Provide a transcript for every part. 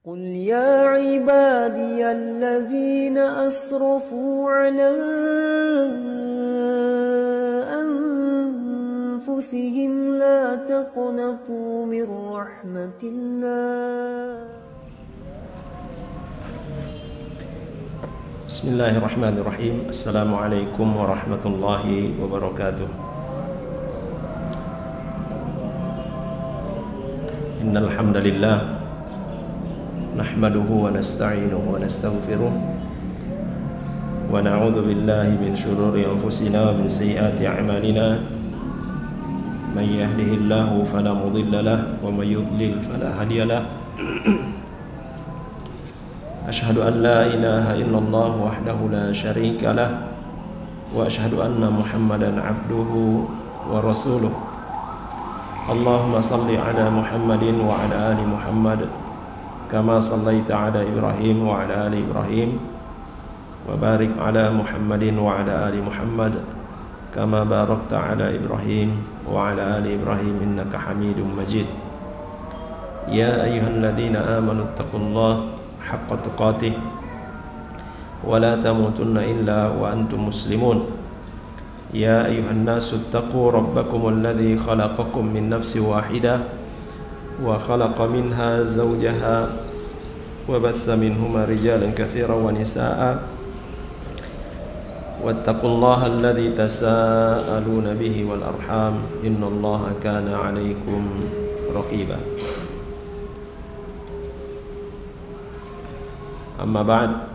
قل يا عبادي الذين أسرفوا على أنفسهم لا تقنطوا من رحمة الله. Bismillahirrahmanirrahim. Assalamualaikum warahmatullahi wabarakatuh. Innal hamdalillah nahmaduhu wa nasta'inuhu wa nastaghfiruh wa na'udzu billahi min shururi anfusina wa min sayyiati a'malina. May yahdihillahu fala mudilla lahu wa may yudlil fala hadiya lahu. Ashhadu an la ilaha illallah wahdahu la syarika lah wa ashhadu anna Muhammadan abduhu wa rasuluh. Allahumma salli ala Muhammadin wa ala ali Muhammad kama sallaita ala Ibrahim wa ala ali Ibrahim wa barik ala Muhammadin wa ala ali Muhammad kama barakta ala Ibrahim wa ala ali Ibrahim innaka Hamidum Majid. Ya ayyuhalladzina amanu taqullaha haqqa tuqatih wa la tamutunna illa wa antum muslimun. Ya ayuhan nasu taqu rabbakum alladhi khalaqakum min nafsin wahidah wa khalaqa minha zawjaha wa batha minhuma rijalan katsiran wa nisaa'a wattaqullaha alladhi tasaaluna bihi wal arham innallaha kana 'alaykum raqiba. Amma ba'd,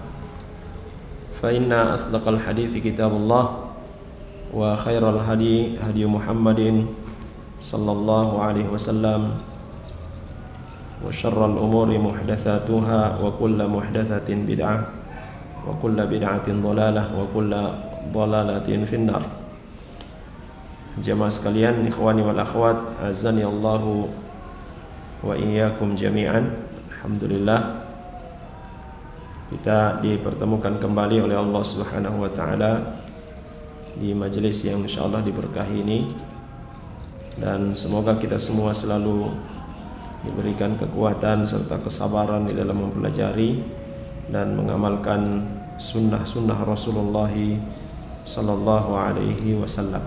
fa inna asdaqal hadithi kitabullah wa khairal hadi hadi Muhammadin sallallahu alaihi wasallam wa syarral umuri muhdatsatuha wa kullu muhdatsatin bid'ah wa kullu bid'atin dhalalah wa kullu dhalalatin finnar. Jamaah sekalian, ikhwani wal akhwat, azani Allahu wa iyyakum jami'an. Alhamdulillah, kita dipertemukan kembali oleh Allah Subhanahu wa taala di majelis yang insyaallah diberkahi ini, dan semoga kita semua selalu diberikan kekuatan serta kesabaran di dalam mempelajari dan mengamalkan sunnah-sunnah Rasulullah sallallahu alaihi wasallam.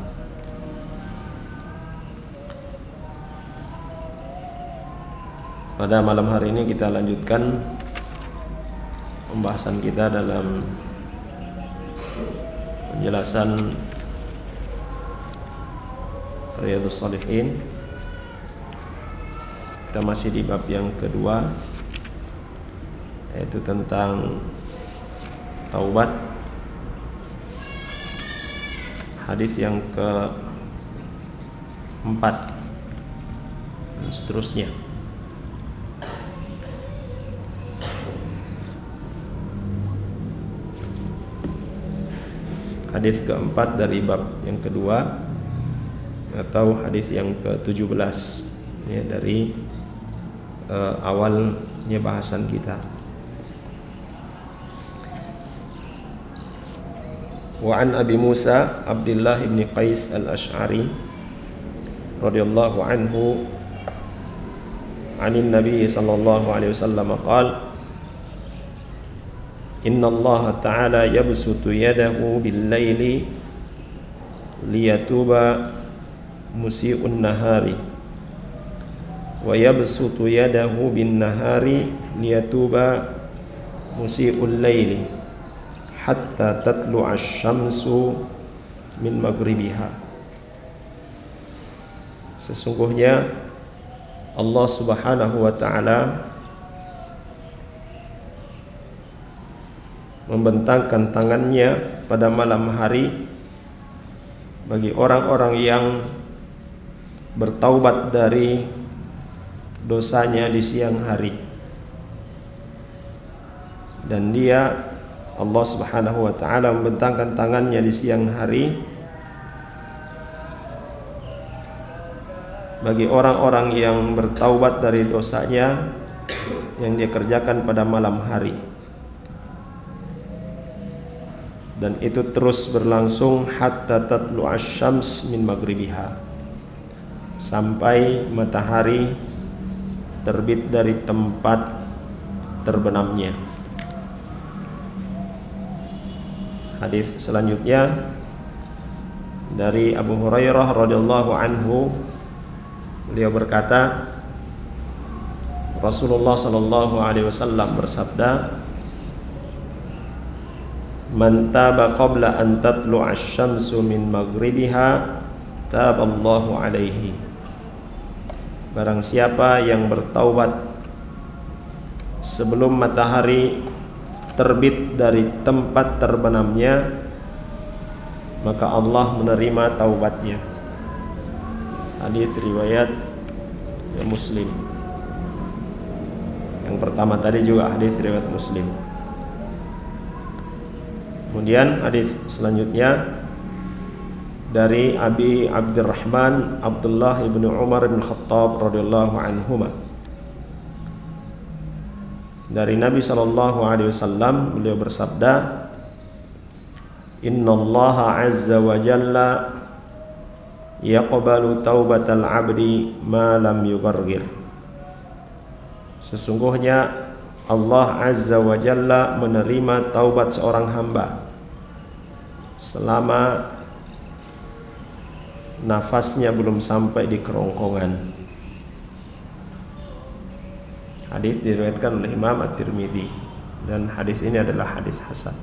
Pada malam hari ini kita lanjutkan pembahasan kita dalam penjelasan Riyadhus Shalihin. Kita masih di bab yang kedua, yaitu tentang taubat. Hadis yang keempat dan seterusnya. Hadis keempat dari bab yang kedua, atau hadis yang ke-17 ya, dari awalnya bahasan kita. Wa an Abi Musa Abdullah ibn Qais al-Ash'ari radhiyallahu anhu anin Nabi sallallahu alaihi wasallam qala Inna Allah Ta'ala yabsutu yadahu bil-laili liyatuba musi'un nahari wa yabsutu yadahu bin-nahari liyatuba musi'ul laili hatta tatlu'a asy-syamsu min maghribiha. Sesungguhnya Allah Subhanahu wa Ta'ala membentangkan tangannya pada malam hari bagi orang-orang yang bertaubat dari dosanya di siang hari, dan dia, Allah Subhanahu wa Ta'ala, membentangkan tangannya di siang hari bagi orang-orang yang bertaubat dari dosanya yang dia kerjakan pada malam hari. Dan itu terus berlangsung hatta tatlu asy-syams min maghribiha, sampai matahari terbit dari tempat terbenamnya. Hadis selanjutnya dari Abu Hurairah radhiyallahu anhu, beliau berkata, Rasulullah sallallahu alaihi wasallam bersabda, "Man taba qabla an tatlu'a asy-syamsu min maghribiha, taballahu alaihi." Barang siapa yang bertaubat sebelum matahari terbit dari tempat terbenamnya, maka Allah menerima taubatnya. Hadis riwayat Muslim. Yang pertama tadi juga hadis riwayat Muslim. Kemudian hadis selanjutnya dari Abi Abdurrahman Abdullah ibn Umar bin Khattab radhiyallahu anhuma, dari Nabi sallallahu alaihi wasallam, beliau bersabda, "Innallaha azza wa jalla yaqbalu taubatal 'abdi ma lam yughargir." Sesungguhnya Allah azza wa jalla menerima taubat seorang hamba selama nafasnya belum sampai di kerongkongan. Hadis diriwayatkan oleh Imam At-Tirmidzi dan hadis ini adalah hadis hasan.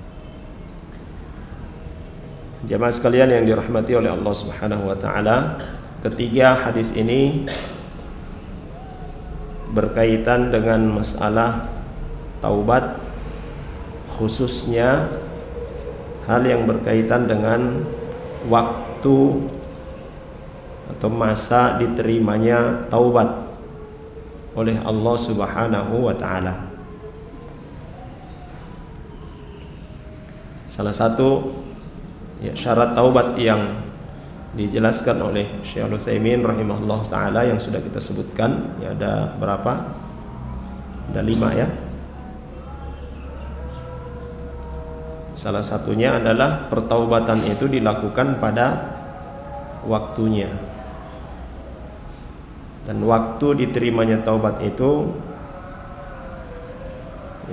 Jamaah sekalian yang dirahmati oleh Allah Subhanahu wa taala, ketiga hadis ini berkaitan dengan masalah taubat, khususnya hal yang berkaitan dengan waktu atau masa diterimanya taubat oleh Allah Subhanahu wa taala. Salah satu syarat taubat yang dijelaskan oleh Syekh Al-Utsaimin rahimahullah taala yang sudah kita sebutkan, ada berapa? Ada 5 ya. Salah satunya adalah pertaubatan itu dilakukan pada waktunya. Dan waktu diterimanya taubat itu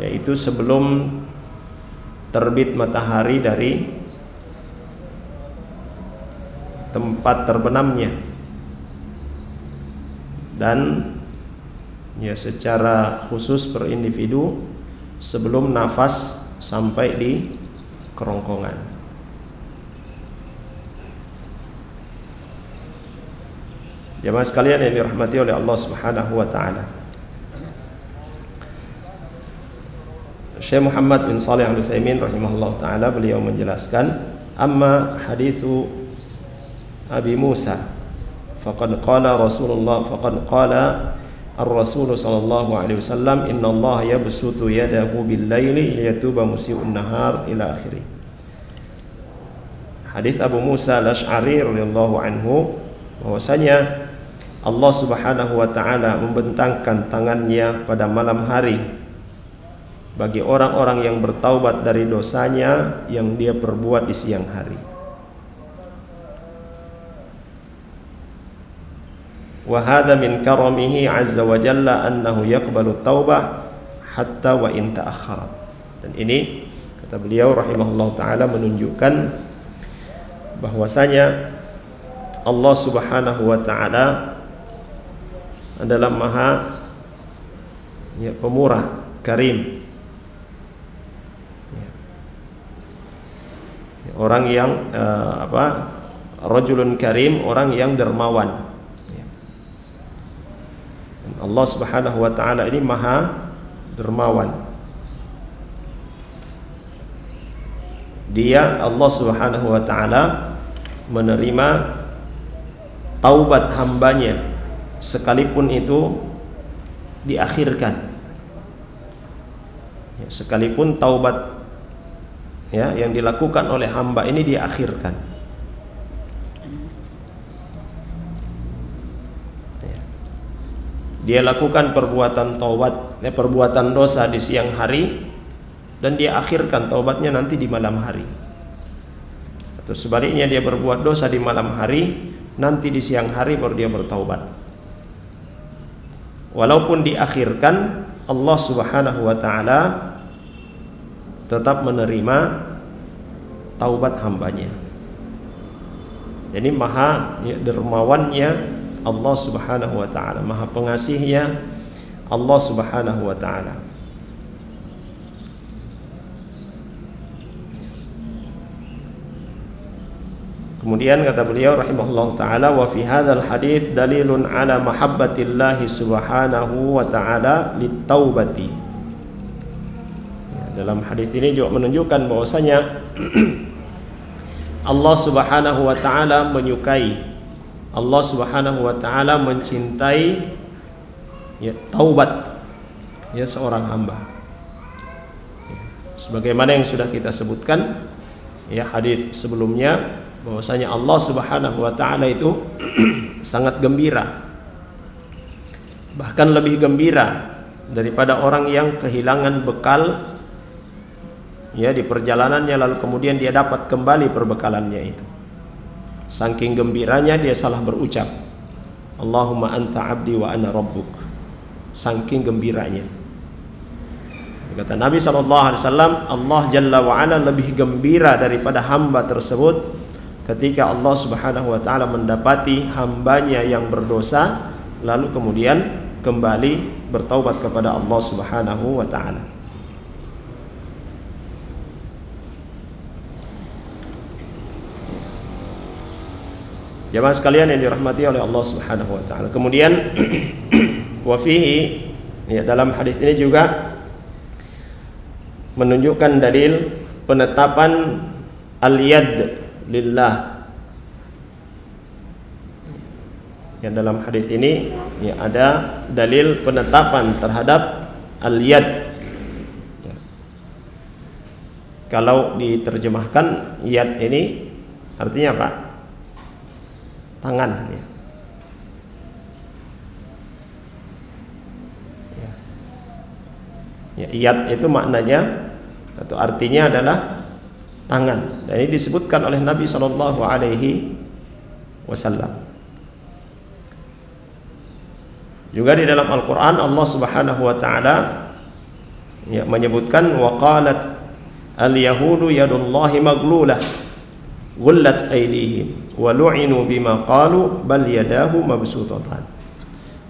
yaitu sebelum terbit matahari dari tempat terbenamnya, dan secara khusus per individu sebelum nafas sampai di kerongkongan. Jamaah sekalian yang dirahmati oleh Allah Subhanahu wa taala, Syekh Muhammad bin Shalih Al-Utsaimin rahimahullah taala beliau menjelaskan, amma haditsu Abi Musa faqad qala Rasulullah faqad qala ar-Rasul sallallahu alaihi wasallam, inna Allah yabsutu yadahu bil-laili liyatuba musii'un nahar ila akhirih. Hadis Abu Musa Al-Asy'ari radhiyallahu anhu, bahwasanya Allah Subhanahu wa taala membentangkan tangannya pada malam hari bagi orang-orang yang bertaubat dari dosanya yang dia perbuat di siang hari. Wa hadza min karamihi azza wa jalla annahu yaqbalu taubah hatta wa in ta'akhkharat. Dan ini kata beliau rahimahullah taala menunjukkan bahwasanya Allah Subhanahu wa taala adalah maha pemurah, karim, orang yang rajulun karim, orang yang dermawan. Allah Subhanahu wa taala ini maha dermawan. Dia, Allah Subhanahu wa taala, menerima taubat hambanya sekalipun itu diakhirkan, sekalipun taubat yang dilakukan oleh hamba ini diakhirkan. Dia lakukan perbuatan taubat, perbuatan dosa di siang hari, dan dia akhirkan taubatnya nanti di malam hari. Atau sebaliknya, dia berbuat dosa di malam hari, nanti di siang hari baru dia bertaubat. Walaupun diakhirkan, Allah Subhanahu wa taala tetap menerima taubat hambanya. Ini maha dermawannya Allah Subhanahu wa taala, maha pengasihnya Allah Subhanahu wa taala. Kemudian kata beliau rahimahullah taala, wa fi hadzal hadits dalilun ala mahabbatillahi subhanahu wa taala litaubati. Dalam hadis ini juga menunjukkan bahwasanya Allah Subhanahu wa taala menyukai, Allah Subhanahu wa taala mencintai taubat seorang hamba. Sebagaimana yang sudah kita sebutkan hadis sebelumnya, bahwasanya Allah Subhanahu wa taala itu sangat gembira, bahkan lebih gembira daripada orang yang kehilangan bekal di perjalanannya, lalu kemudian dia dapat kembali perbekalannya itu. Saking gembiranya dia salah berucap, Allahumma anta abdi wa ana rabbuk. Saking gembiranya. Kata Nabi SAW, Allah Jalla wa Ala lebih gembira daripada hamba tersebut ketika Allah Subhanahu wa taala mendapati hambanya yang berdosa lalu kemudian kembali bertaubat kepada Allah Subhanahu wa taala. Jamaah sekalian yang dirahmati oleh Allah Subhanahu wa taala. Kemudian wa fihi, dalam hadis ini juga menunjukkan dalil penetapan al-yad lillah. Dalam hadis ini ada dalil penetapan terhadap al-yad. Kalau diterjemahkan yad ini artinya apa? Tangan. Yad itu maknanya atau artinya adalah tangan. Dan ini disebutkan oleh Nabi Shallallahu Alaihi Wasallam. Juga di dalam Al-Quran Allah Subhanahu Wa Taala menyebutkan waqalat al-yahudu yadullahi maglulah ghullat aydihim wa lu'inu bima qalu bal yadahu mabsutatan.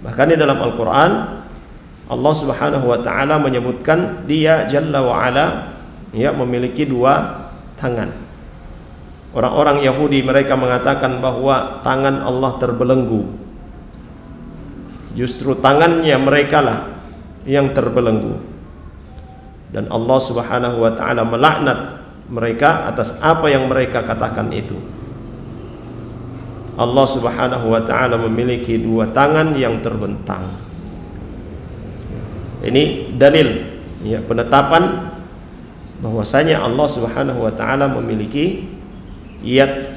Bahkan di dalam Al-Quran Allah Subhanahu wa taala menyebutkan Dia Jalla wa Ala memiliki dua tangan. Orang-orang Yahudi mereka mengatakan bahwa tangan Allah terbelenggu. Justru tangannya mereka lah yang terbelenggu. Dan Allah Subhanahu wa taala melaknat mereka atas apa yang mereka katakan itu. Allah Subhanahu wa taala memiliki dua tangan yang terbentang. Ini dalil penetapan bahwasanya Allah Subhanahu wa taala memiliki yad.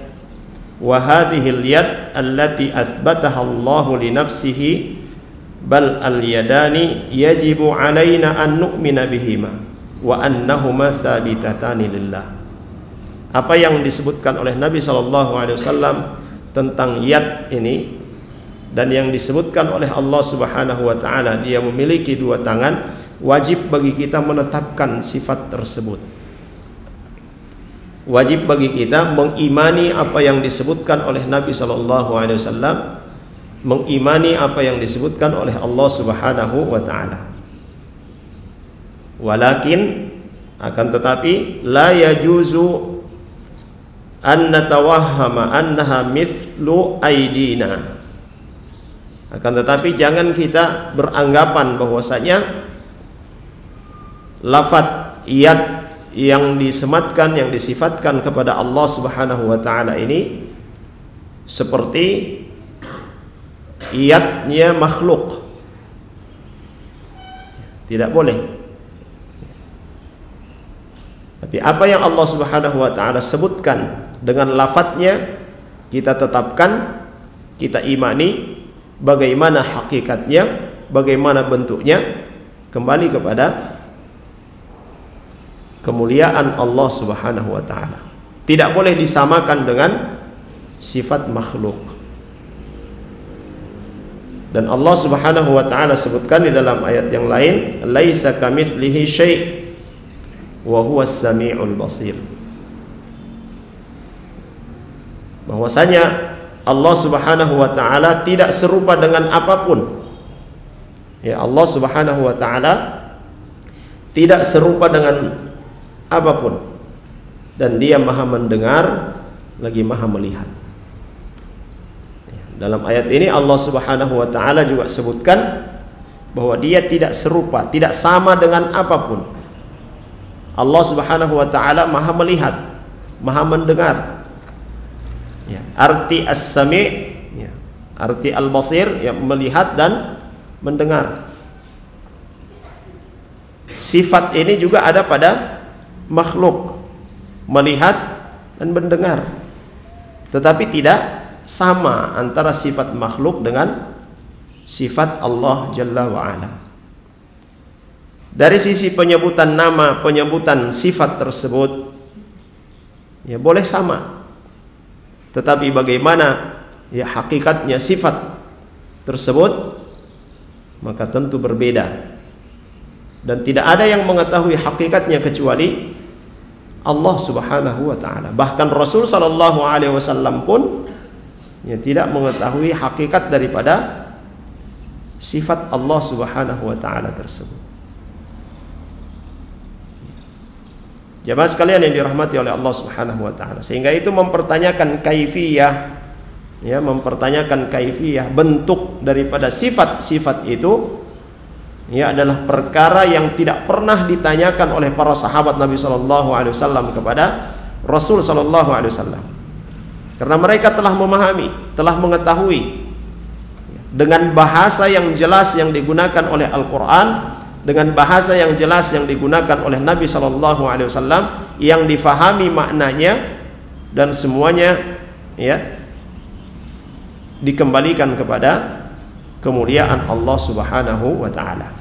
Wa hadhil yad allati athbataha Allah li nafsihi bal al yadani yajibu alaina an nu'mina bihima wa annahuma thabitatani lillah. Apa yang disebutkan oleh Nabi sallallahu alaihi wasallam tentang yad ini dan yang disebutkan oleh Allah Subhanahu wa taala, Dia memiliki dua tangan, wajib bagi kita menetapkan sifat tersebut. Wajib bagi kita mengimani apa yang disebutkan oleh Nabi sallallahu alaihi wasallam, mengimani apa yang disebutkan oleh Allah Subhanahu wa taala. Walakin akan tetapi la yajuzu an natawahhama annaha mithlu aidina. Akan tetapi jangan kita beranggapan bahwasanya lafaz yad yang disematkan, yang disifatkan kepada Allah Subhanahu wa taala ini seperti yadnya makhluk. Tidak boleh. Tapi apa yang Allah Subhanahu wa taala sebutkan dengan lafadznya kita tetapkan, kita imani bagaimana hakikatnya, bagaimana bentuknya, kembali kepada kemuliaan Allah Subhanahu wa taala. Tidak boleh disamakan dengan sifat makhluk. Dan Allah Subhanahu wa taala sebutkan di dalam ayat yang lain, laisa kamitslihi syai' wa huwas samiul basir. Bahwasanya Allah Subhanahu wa taala tidak serupa dengan apapun. Ya, Allah Subhanahu wa taala tidak serupa dengan apapun, dan Dia Maha mendengar lagi Maha melihat. Dalam ayat ini Allah Subhanahu wa taala juga sebutkan bahwa Dia tidak serupa, tidak sama dengan apapun. Allah Subhanahu wa taala Maha melihat, Maha mendengar. Ya, arti as-sami', ya, arti al-basir, ya, melihat dan mendengar. Sifat ini juga ada pada makhluk, melihat dan mendengar. Tetapi tidak sama antara sifat makhluk dengan sifat Allah Jalla wa'ala. Dari sisi penyebutan nama, penyebutan sifat tersebut, ya boleh sama. Tetapi bagaimana ya hakikatnya sifat tersebut, maka tentu berbeda. Dan tidak ada yang mengetahui hakikatnya kecuali Allah Subhanahu wa taala. Bahkan Rasul sallallahu alaihi wasallam pun ya tidak mengetahui hakikat daripada sifat Allah Subhanahu wa taala tersebut. Jamaah sekalian yang dirahmati oleh Allah Subhanahu wa taala, sehingga itu mempertanyakan kaifiyah, ya, mempertanyakan kaifiyah, bentuk daripada sifat-sifat itu, ya, adalah perkara yang tidak pernah ditanyakan oleh para sahabat Nabi sallallahu alaihi wasallam kepada Rasul sallallahu alaihi wasallam. Karena mereka telah memahami, telah mengetahui dengan bahasa yang jelas yang digunakan oleh Al-Quran, dengan bahasa yang jelas yang digunakan oleh Nabi Sallallahu Alaihi Wasallam, yang difahami maknanya, dan semuanya ya dikembalikan kepada kemuliaan Allah Subhanahu wa taala.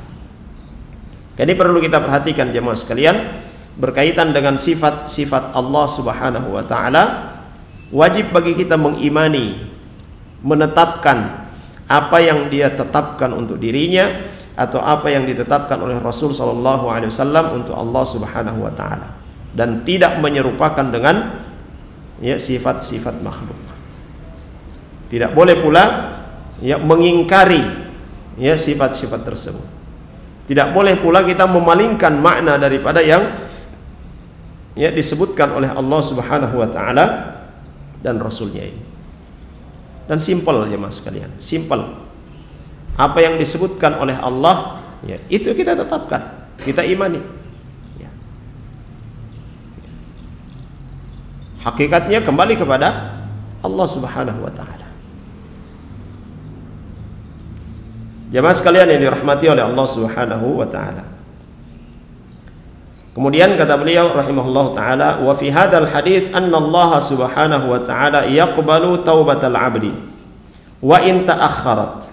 Jadi perlu kita perhatikan jemaah sekalian, berkaitan dengan sifat-sifat Allah Subhanahu wa taala, wajib bagi kita mengimani, menetapkan apa yang Dia tetapkan untuk dirinya atau apa yang ditetapkan oleh Rasul sallallahu alaihi wasallam untuk Allah Subhanahu wa taala, dan tidak menyerupakan dengan ya sifat-sifat makhluk. Tidak boleh pula ya mengingkari ya sifat-sifat tersebut. Tidak boleh pula kita memalingkan makna daripada yang ya disebutkan oleh Allah Subhanahu wa taala dan Rasulnya ini. Dan simpel jemaah sekalian, simpel. Apa yang disebutkan oleh Allah, ya, itu kita tetapkan, kita imani. Ya. Hakikatnya kembali kepada Allah Subhanahu wa taala. Jemaah sekalian yang dirahmati oleh Allah Subhanahu wa taala. Kemudian kata beliau rahimahullah taala, wa fi hadzal hadits anna Allah Subhanahu wa taala yaqbalu taubatal 'abdi wa in ta'akhkharat,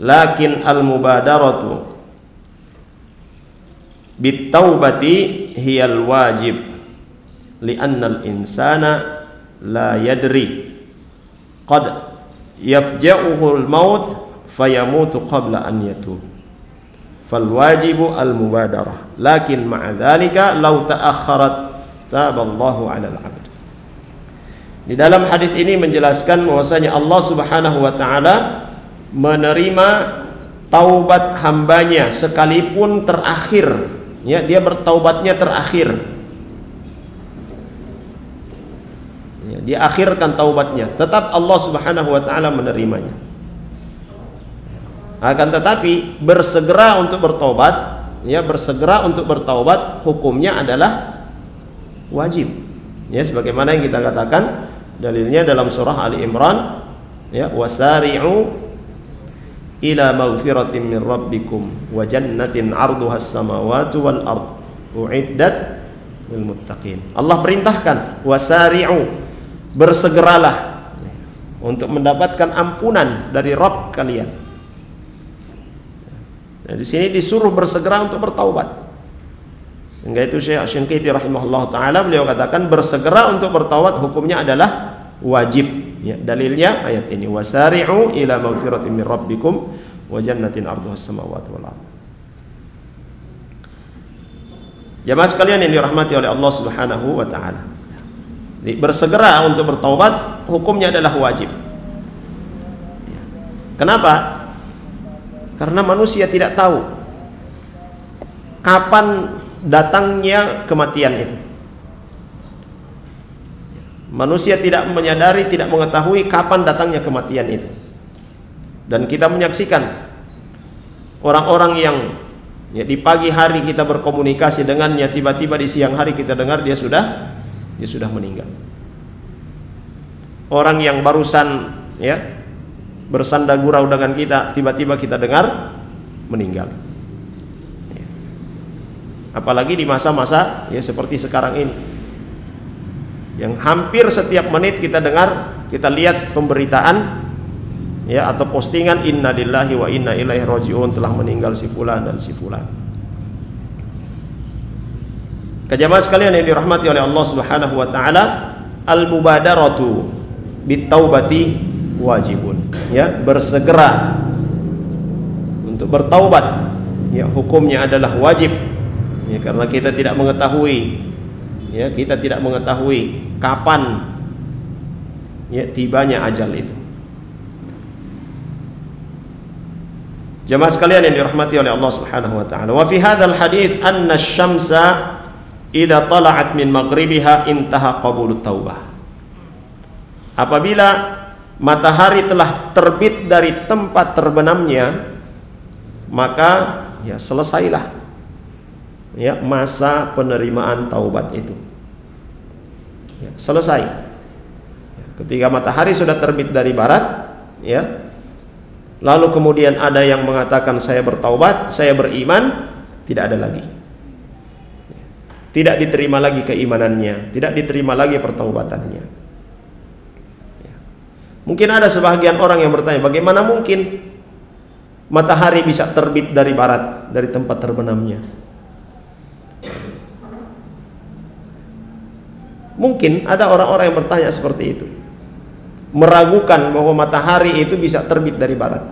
lakin al-mubadaratu bit-taubati hiyal wajib li'anna al-insana la yadri qad yafja'uhu al-maut fayamutu qabla an yatub, fal wajibu al-mubadarah, lakin ma'a dhalika law ta'akhkharat taballahu 'ala al-'abd. Di dalam hadis ini menjelaskan bahwasanya Allah Subhanahu wa taala menerima taubat hambanya sekalipun terakhir, ya, dia bertaubatnya terakhir, ya, dia akhirkan taubatnya, tetap Allah Subhanahu wa taala menerimanya. Akan tetapi bersegera untuk bertaubat, ya, bersegera untuk bertaubat hukumnya adalah wajib, ya, sebagaimana yang kita katakan dalilnya dalam surah Ali Imran, ya, wasari'u ila maghfiratin min rabbikum wa jannatin 'arduha as-samawati wal ard u'iddat lil muttaqin. Allah perintahkan wasari'u, bersegeralah untuk mendapatkan ampunan dari Rabb kalian. Nah, di sini disuruh bersegera untuk bertaubat. Sehingga itu Syekh Asy-Syanqiti rahimahullah taala beliau katakan bersegera untuk bertaubat hukumnya adalah wajib, Ya, dalilnya ayat ini, wasari'u ila maghfiratin min rabbikum wa jannatin 'arduhas samawati wal ardh. Jamaah sekalian yang dirahmati oleh Allah Subhanahu wa taala. Bersegera untuk bertaubat hukumnya adalah wajib. Kenapa? Karena manusia tidak tahu kapan datangnya kematian itu. Manusia tidak menyadari, tidak mengetahui kapan datangnya kematian itu. Dan kita menyaksikan orang-orang yang di pagi hari kita berkomunikasi dengannya, tiba-tiba di siang hari kita dengar dia sudah meninggal. Orang yang barusan bersanda gurau dengan kita, tiba-tiba kita dengar meninggal. Apalagi di masa-masa seperti sekarang ini, yang hampir setiap menit kita dengar, kita lihat pemberitaan atau postingan inna lillahi wa inna ilaihi raji'un, telah meninggal si fulan dan si fulan. Jamaah sekalian yang dirahmati oleh Allah Subhanahu wa taala, al-mubadaratu bitaubati wajibun. Bersegera untuk bertaubat hukumnya adalah wajib. Karena kita tidak mengetahui kapan tibanya ajal itu. Jamaah sekalian yang dirahmati oleh Allah Subhanahu wa taala, wa fi hadzal hadits anna asy-syamsa idza tala'at min maghribiha intaha qabulut taubah. Apabila matahari telah terbit dari tempat terbenamnya, maka selesailah masa penerimaan taubat itu. Selesai. Ketika matahari sudah terbit dari barat, lalu kemudian ada yang mengatakan saya bertaubat, saya beriman, tidak ada lagi. Tidak diterima lagi keimanannya, tidak diterima lagi pertaubatannya. Mungkin ada sebagian orang yang bertanya, bagaimana mungkin matahari bisa terbit dari barat, dari tempat terbenamnya? Mungkin ada orang-orang yang bertanya seperti itu, meragukan bahwa matahari itu bisa terbit dari barat.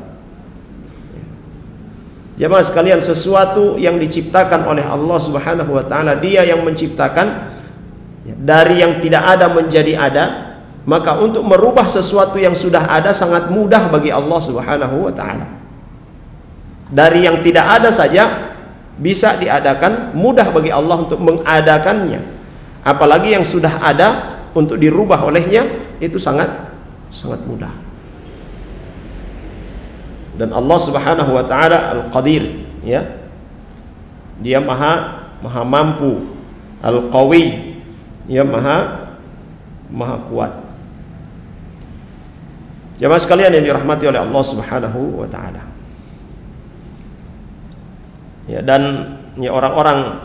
Jamaah sekalian, sesuatu yang diciptakan oleh Allah Subhanahu wa taala, Dia yang menciptakan dari yang tidak ada menjadi ada. Maka untuk merubah sesuatu yang sudah ada sangat mudah bagi Allah Subhanahu wa taala. Dari yang tidak ada saja bisa diadakan, mudah bagi Allah untuk mengadakannya. Apalagi yang sudah ada untuk dirubah olehnya, itu sangat mudah. Dan Allah Subhanahu wa taala Al-Qadir, Dia maha mampu, Al-Qawi, Dia maha kuat. Jamaah sekalian yang dirahmati oleh Allah Subhanahu wa taala. Dan orang-orang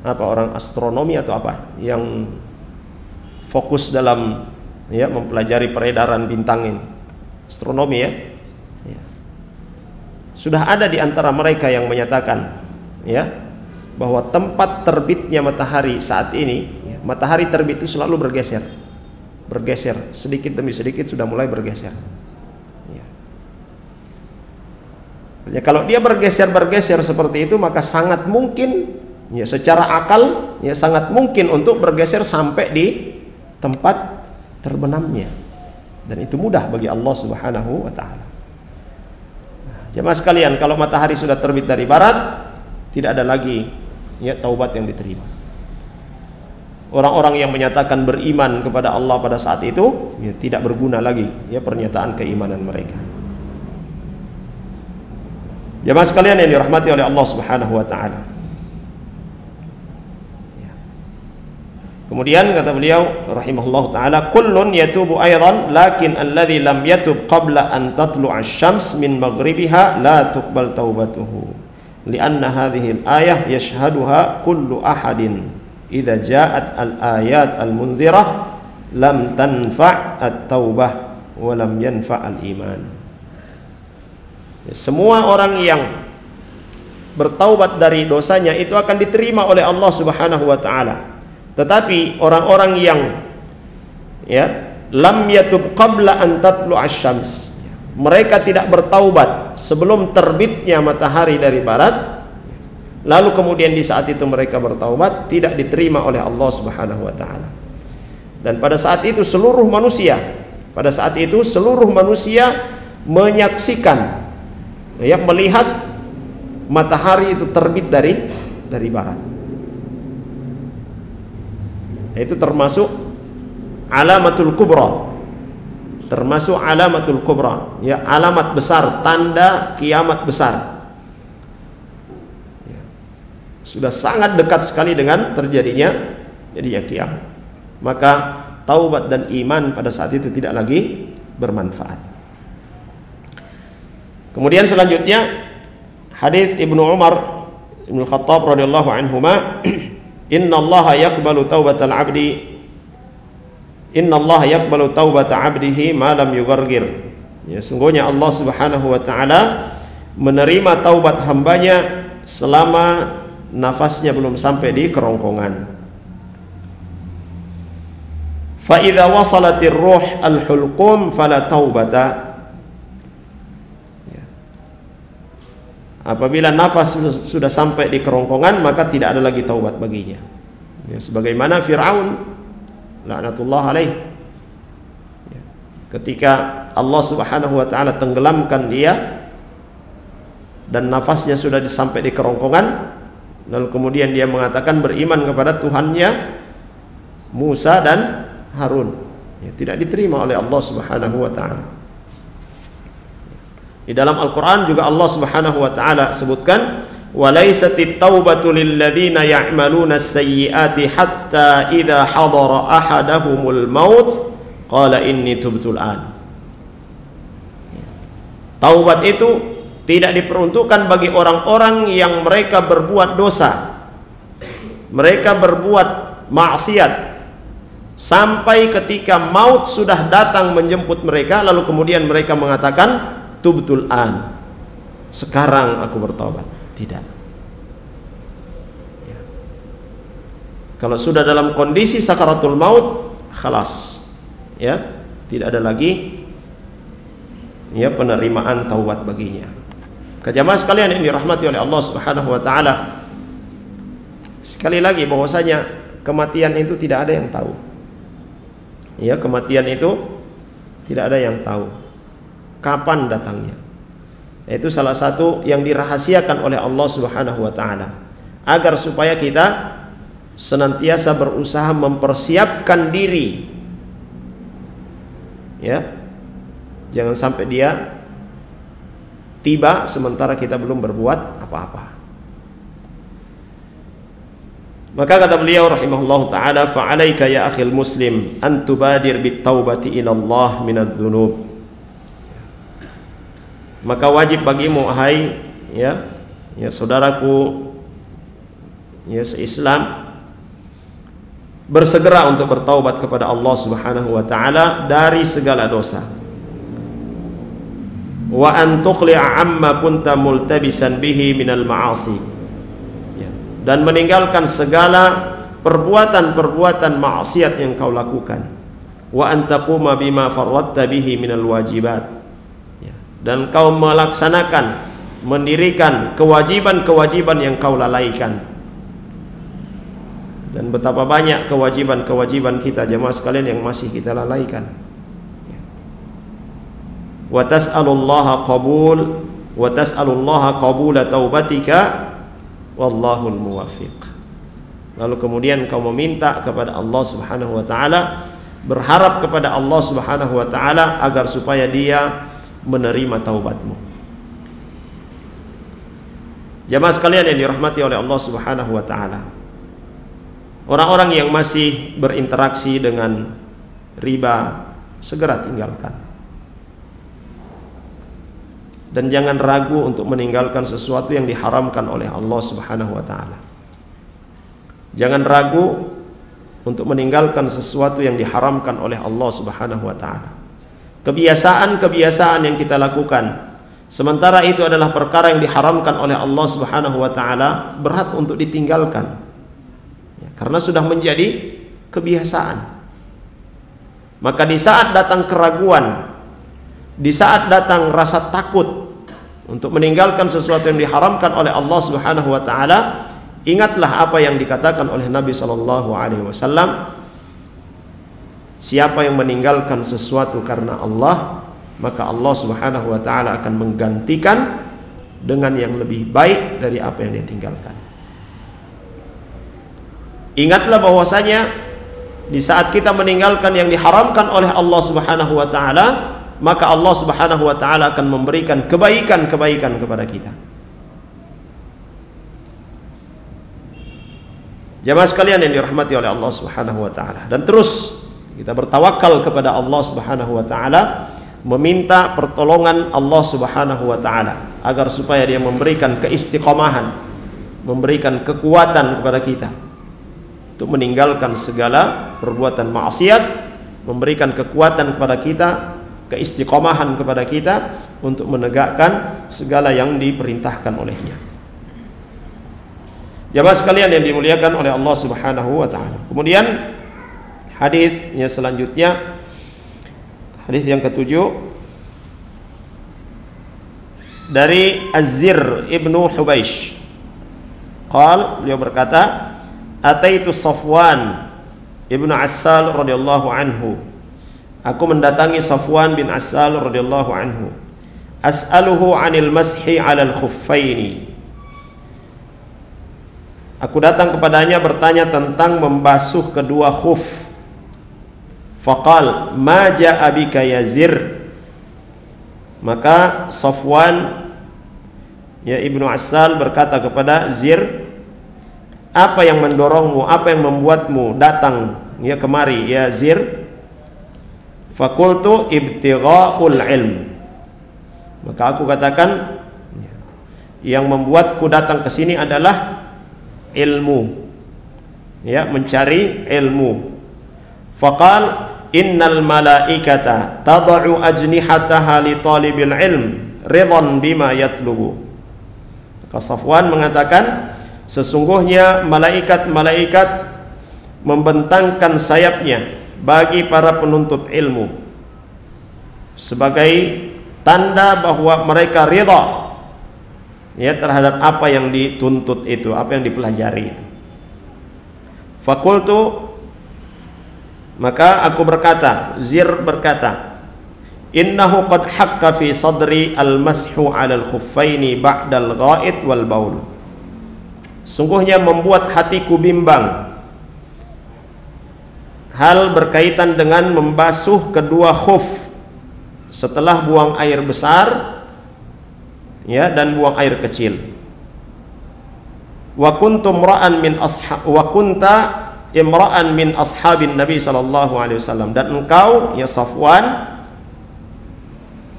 orang astronomi atau apa yang fokus dalam mempelajari peredaran bintang ini, astronomi sudah ada di antara mereka yang menyatakan bahwa tempat terbitnya matahari saat ini, matahari terbit itu selalu bergeser sedikit demi sedikit, sudah mulai bergeser. Kalau dia bergeser seperti itu, maka sangat mungkin secara akal sangat mungkin untuk bergeser sampai di tempat terbenamnya, dan itu mudah bagi Allah Subhanahu wa taala. Jemaah sekalian, kalau matahari sudah terbit dari barat, tidak ada lagi taubat yang diterima. Orang-orang yang menyatakan beriman kepada Allah pada saat itu tidak berguna lagi pernyataan keimanan mereka. Jemaah sekalian yang dirahmati oleh Allah Subhanahu wa taala. Kemudian kata beliau rahimahullahu taala, kullun yatubu aidan lakin alladhi lam yatub qabla an tatlu'a asy-syams min maghribiha la tuqbal taubatuhu lianna hadhihi al-ayah yashhaduha kullu ahadin idza ja'at al-ayat al-munzirah lam tanfa' at-taubah wa lam yanfa' al-iman. Semua orang yang bertaubat dari dosanya itu akan diterima oleh Allah Subhanahu wa taala. Tetapi orang-orang yang lam yatub qabla an tatlu asy-syams. Mereka tidak bertaubat sebelum terbitnya matahari dari barat. Lalu kemudian di saat itu mereka bertaubat, tidak diterima oleh Allah Subhanahu wa taala. Dan pada saat itu seluruh manusia menyaksikan, ya, melihat matahari itu terbit dari barat. Itu termasuk alamatul kubra. Termasuk alamatul kubra, ya, alamat besar, tanda kiamat besar. Ya. Sudah sangat dekat sekali dengan terjadinya kiamat. Maka taubat dan iman pada saat itu tidak lagi bermanfaat. Kemudian selanjutnya hadis Ibnu Umar Ibnu Khattab radhiyallahu anhuma, innallaha yaqbalu taubatal 'abdi innallaha yaqbalu taubata 'abdihi ma lam yughargir. Ya, sungguhnya Allah Subhanahu wa taala menerima taubat hambanya selama nafasnya belum sampai di kerongkongan. Fa idza wasalatir ruh al-hulqum fala taubata. Apabila nafas sudah sampai di kerongkongan, maka tidak ada lagi taubat baginya. Ya, sebagaimana Fir'aun laknatullah alaih, ya, ketika Allah Subhanahu wa taala tenggelamkan dia dan nafasnya sudah sampai di kerongkongan, lalu kemudian dia mengatakan beriman kepada Tuhannya Musa dan Harun, ya, tidak diterima oleh Allah Subhanahu wa taala. Di dalam Al-Quran juga Allah Subhanahu wa ta'ala sebutkan, وَلَيْسَتِ التَّوْبَةُ لِلَّذِينَ يَعْمَلُونَ السَّيِّئَاتِ حَتَّى إِذَا حَضَرَ أَحَدَهُمُ الْمَوْتِ قَالَ إِنِّي تُبْتُ الْآنِ. Taubat itu tidak diperuntukkan bagi orang-orang yang mereka berbuat dosa, mereka berbuat maksiat, sampai ketika maut sudah datang menjemput mereka, lalu kemudian mereka mengatakan tubtul an, sekarang aku bertobat. Tidak. Ya. Kalau sudah dalam kondisi sakaratul maut, khalas, ya, tidak ada lagi, ya, penerimaan taubat baginya. Jamaah sekalian yang dirahmati oleh Allah Subhanahu wa taala, sekali lagi bahwasanya kematian itu tidak ada yang tahu. Ya, kematian itu tidak ada yang tahu kapan datangnya. Itu salah satu yang dirahasiakan oleh Allah Subhanahu wa taala, agar supaya kita senantiasa berusaha mempersiapkan diri. Ya. Jangan sampai dia tiba sementara kita belum berbuat apa-apa. Maka kata beliau rahimahullahu taala, fa'alaika ya akhil muslim an tubadir bit taubati ila Allah minadz-dzunub. Maka wajib bagimu, hai, ya, saudaraku, ya, se-Islam, bersegera untuk bertaubat kepada Allah Subhanahu wa taala dari segala dosa. Wa an tuqli'a amma kunta multabisan bihi minal ma'asi. Ya, dan meninggalkan segala perbuatan-perbuatan maksiat yang kau lakukan. Wa an taquma bima farradta bihi minal wajibat. Dan kau melaksanakan, mendirikan kewajiban-kewajiban yang kau lalaikan. Dan betapa banyak kewajiban-kewajiban kita jemaah sekalian yang masih kita lalaikan. Wa tas'alullaha qabula taubatika wallahul muwaffiq. Lalu kemudian kau meminta kepada Allah Subhanahu wa taala, berharap kepada Allah Subhanahu wa taala agar supaya Dia menerima taubatmu. Jamaah sekalian yang dirahmati oleh Allah Subhanahu wa taala, orang-orang yang masih berinteraksi dengan riba, segera tinggalkan. Dan jangan ragu untuk meninggalkan sesuatu yang diharamkan oleh Allah Subhanahu wa taala. Jangan ragu untuk meninggalkan sesuatu yang diharamkan oleh Allah Subhanahu wa taala. Kebiasaan-kebiasaan yang kita lakukan, sementara itu adalah perkara yang diharamkan oleh Allah Subhanahu wa taala, berat untuk ditinggalkan. Ya, karena sudah menjadi kebiasaan. Maka di saat datang keraguan, di saat datang rasa takut untuk meninggalkan sesuatu yang diharamkan oleh Allah Subhanahu wa taala, ingatlah apa yang dikatakan oleh Nabi sallallahu alaihi wasallam, siapa yang meninggalkan sesuatu karena Allah, maka Allah Subhanahu wa taala akan menggantikan dengan yang lebih baik dari apa yang dia tinggalkan. Ingatlah bahwasanya di saat kita meninggalkan yang diharamkan oleh Allah Subhanahu wa taala, maka Allah Subhanahu wa taala akan memberikan kebaikan-kebaikan kepada kita. Jamaah sekalian yang dirahmati oleh Allah Subhanahu wa taala, dan terus kita bertawakal kepada Allah Subhanahu wa taala, meminta pertolongan Allah Subhanahu wa taala agar supaya dia memberikan keistiqomahan, memberikan kekuatan kepada kita untuk meninggalkan segala perbuatan maksiat, memberikan kekuatan kepada kita, keistiqomahan kepada kita untuk menegakkan segala yang diperintahkan olehnya. Jamaah sekalian yang dimuliakan oleh Allah Subhanahu wa taala. Kemudian hadisnya selanjutnya, hadis yang ketujuh dari Az-Zir ibnu Hubaish. Beliau berkata, ataitu Safwan ibnu Assal radhiyallahu anhu. Aku mendatangi Safwan bin Assal radhiyallahu anhu. As'aluhu 'anil mashi 'alal khuffaini. Aku datang kepadanya bertanya tentang membasuh kedua khuf. Faqal, ma ja'a bika ya Zir? Maka Safwan ya ibnu Assal berkata kepada Zir, apa yang mendorongmu, apa yang membuatmu datang ya kemari ya Zir? Fakultu ibtigha'ul ilm. Maka aku katakan, yang membuatku datang ke sini adalah ilmu, ya, mencari ilmu. Faqal innal malaikata tad'u ajnihataha li talibil ilm ridhan bima yatlubu. Maka Safwan mengatakan, sesungguhnya malaikat-malaikat membentangkan sayapnya bagi para penuntut ilmu sebagai tanda bahwa mereka ridha ya terhadap apa yang dituntut itu, apa yang dipelajari itu. Fakultu, maka aku berkata, Zir berkata, innahu qad hakka fi sadri al-mashu 'alal khuffaini ba'dal gha'id wal baul. Sungguhnya membuat hatiku bimbang hal berkaitan dengan membasuh kedua khuf setelah buang air besar ya dan buang air kecil. Wa kuntum ra'an min wa kunta imra'an min ashabin Nabi sallallahu alaihi wasallam, dan engkau ya Safwan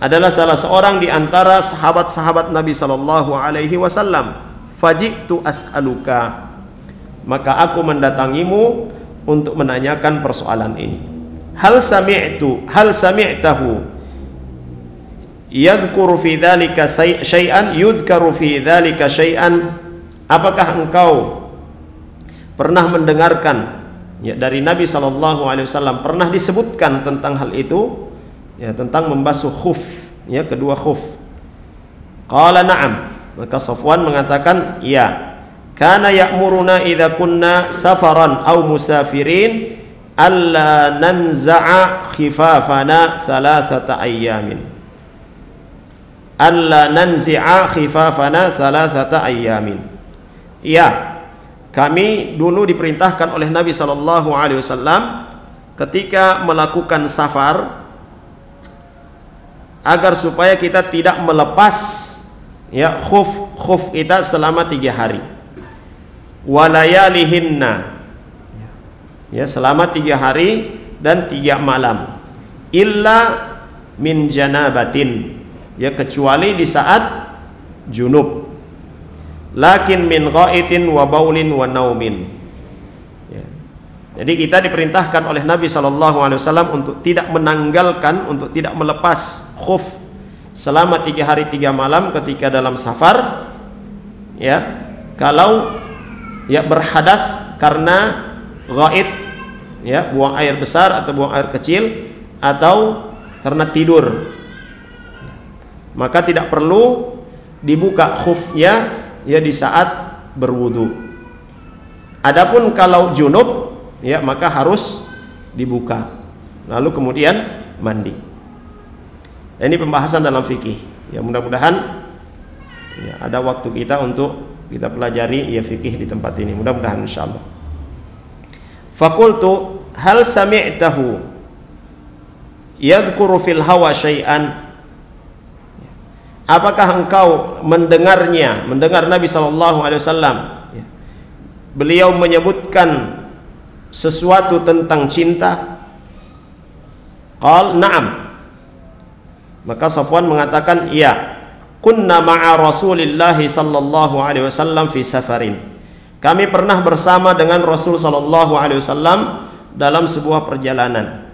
adalah salah seorang di antara sahabat-sahabat Nabi sallallahu alaihi wasallam. Faji'tu as'aluka, maka aku mendatangimu untuk menanyakan persoalan ini. Hal sami'tahu yadhkuru fi dzalika syai'an yudhkaru fi dzalika syai'an. Apakah engkau pernah mendengarkan ya dari Nabi sallallahu alaihi wasallam pernah disebutkan tentang hal itu, ya, tentang membasuh khuf, ya, kedua khuf? Qala na'am. Maka Safwan mengatakan, ya. Kana ya'muruna idza kunna safaran aw musafirin alla nanza'a khifafana thalathata ayyamin. Alla nanzi'a khifafana thalathata ayyamin. Ya, kami dulu diperintahkan oleh Nabi sallallahu alaihi wasallam ketika melakukan safar agar supaya kita tidak melepas ya khuf kita selama 3 hari. Walayalihinna, ya, selama 3 hari dan 3 malam. Illa min janabatin, ya, kecuali di saat junub. Lakin min ghaitin wa baulin wa naumin. Ya. Jadi kita diperintahkan oleh Nabi sallallahu alaihi wasallam untuk tidak menanggalkan, untuk tidak melepas khuf selama 3 hari 3 malam ketika dalam safar, ya, kalau ya berhadas karena ghaid, ya, buang air besar atau buang air kecil, atau karena tidur, maka tidak perlu dibuka khufnya ya di saat berwudu. Adapun kalau junub ya maka harus dibuka lalu kemudian mandi. Ini pembahasan dalam fikih. Ya mudah-mudahan ya, ada waktu kita untuk kita pelajari ya fikih di tempat ini. Mudah-mudahan insyaallah. Faqultu hal sami'tahu yadhkuru fil hawa syai'an. Apakah engkau mendengar Nabi SAW beliau menyebutkan sesuatu tentang cinta? Qal na'am. Maka Safwan mengatakan iya. Kunna ma'a Rasulillah sallallahu alaihi wasallam fi safarin. Kami pernah bersama dengan Rasul sallallahu alaihi wasallam dalam sebuah perjalanan.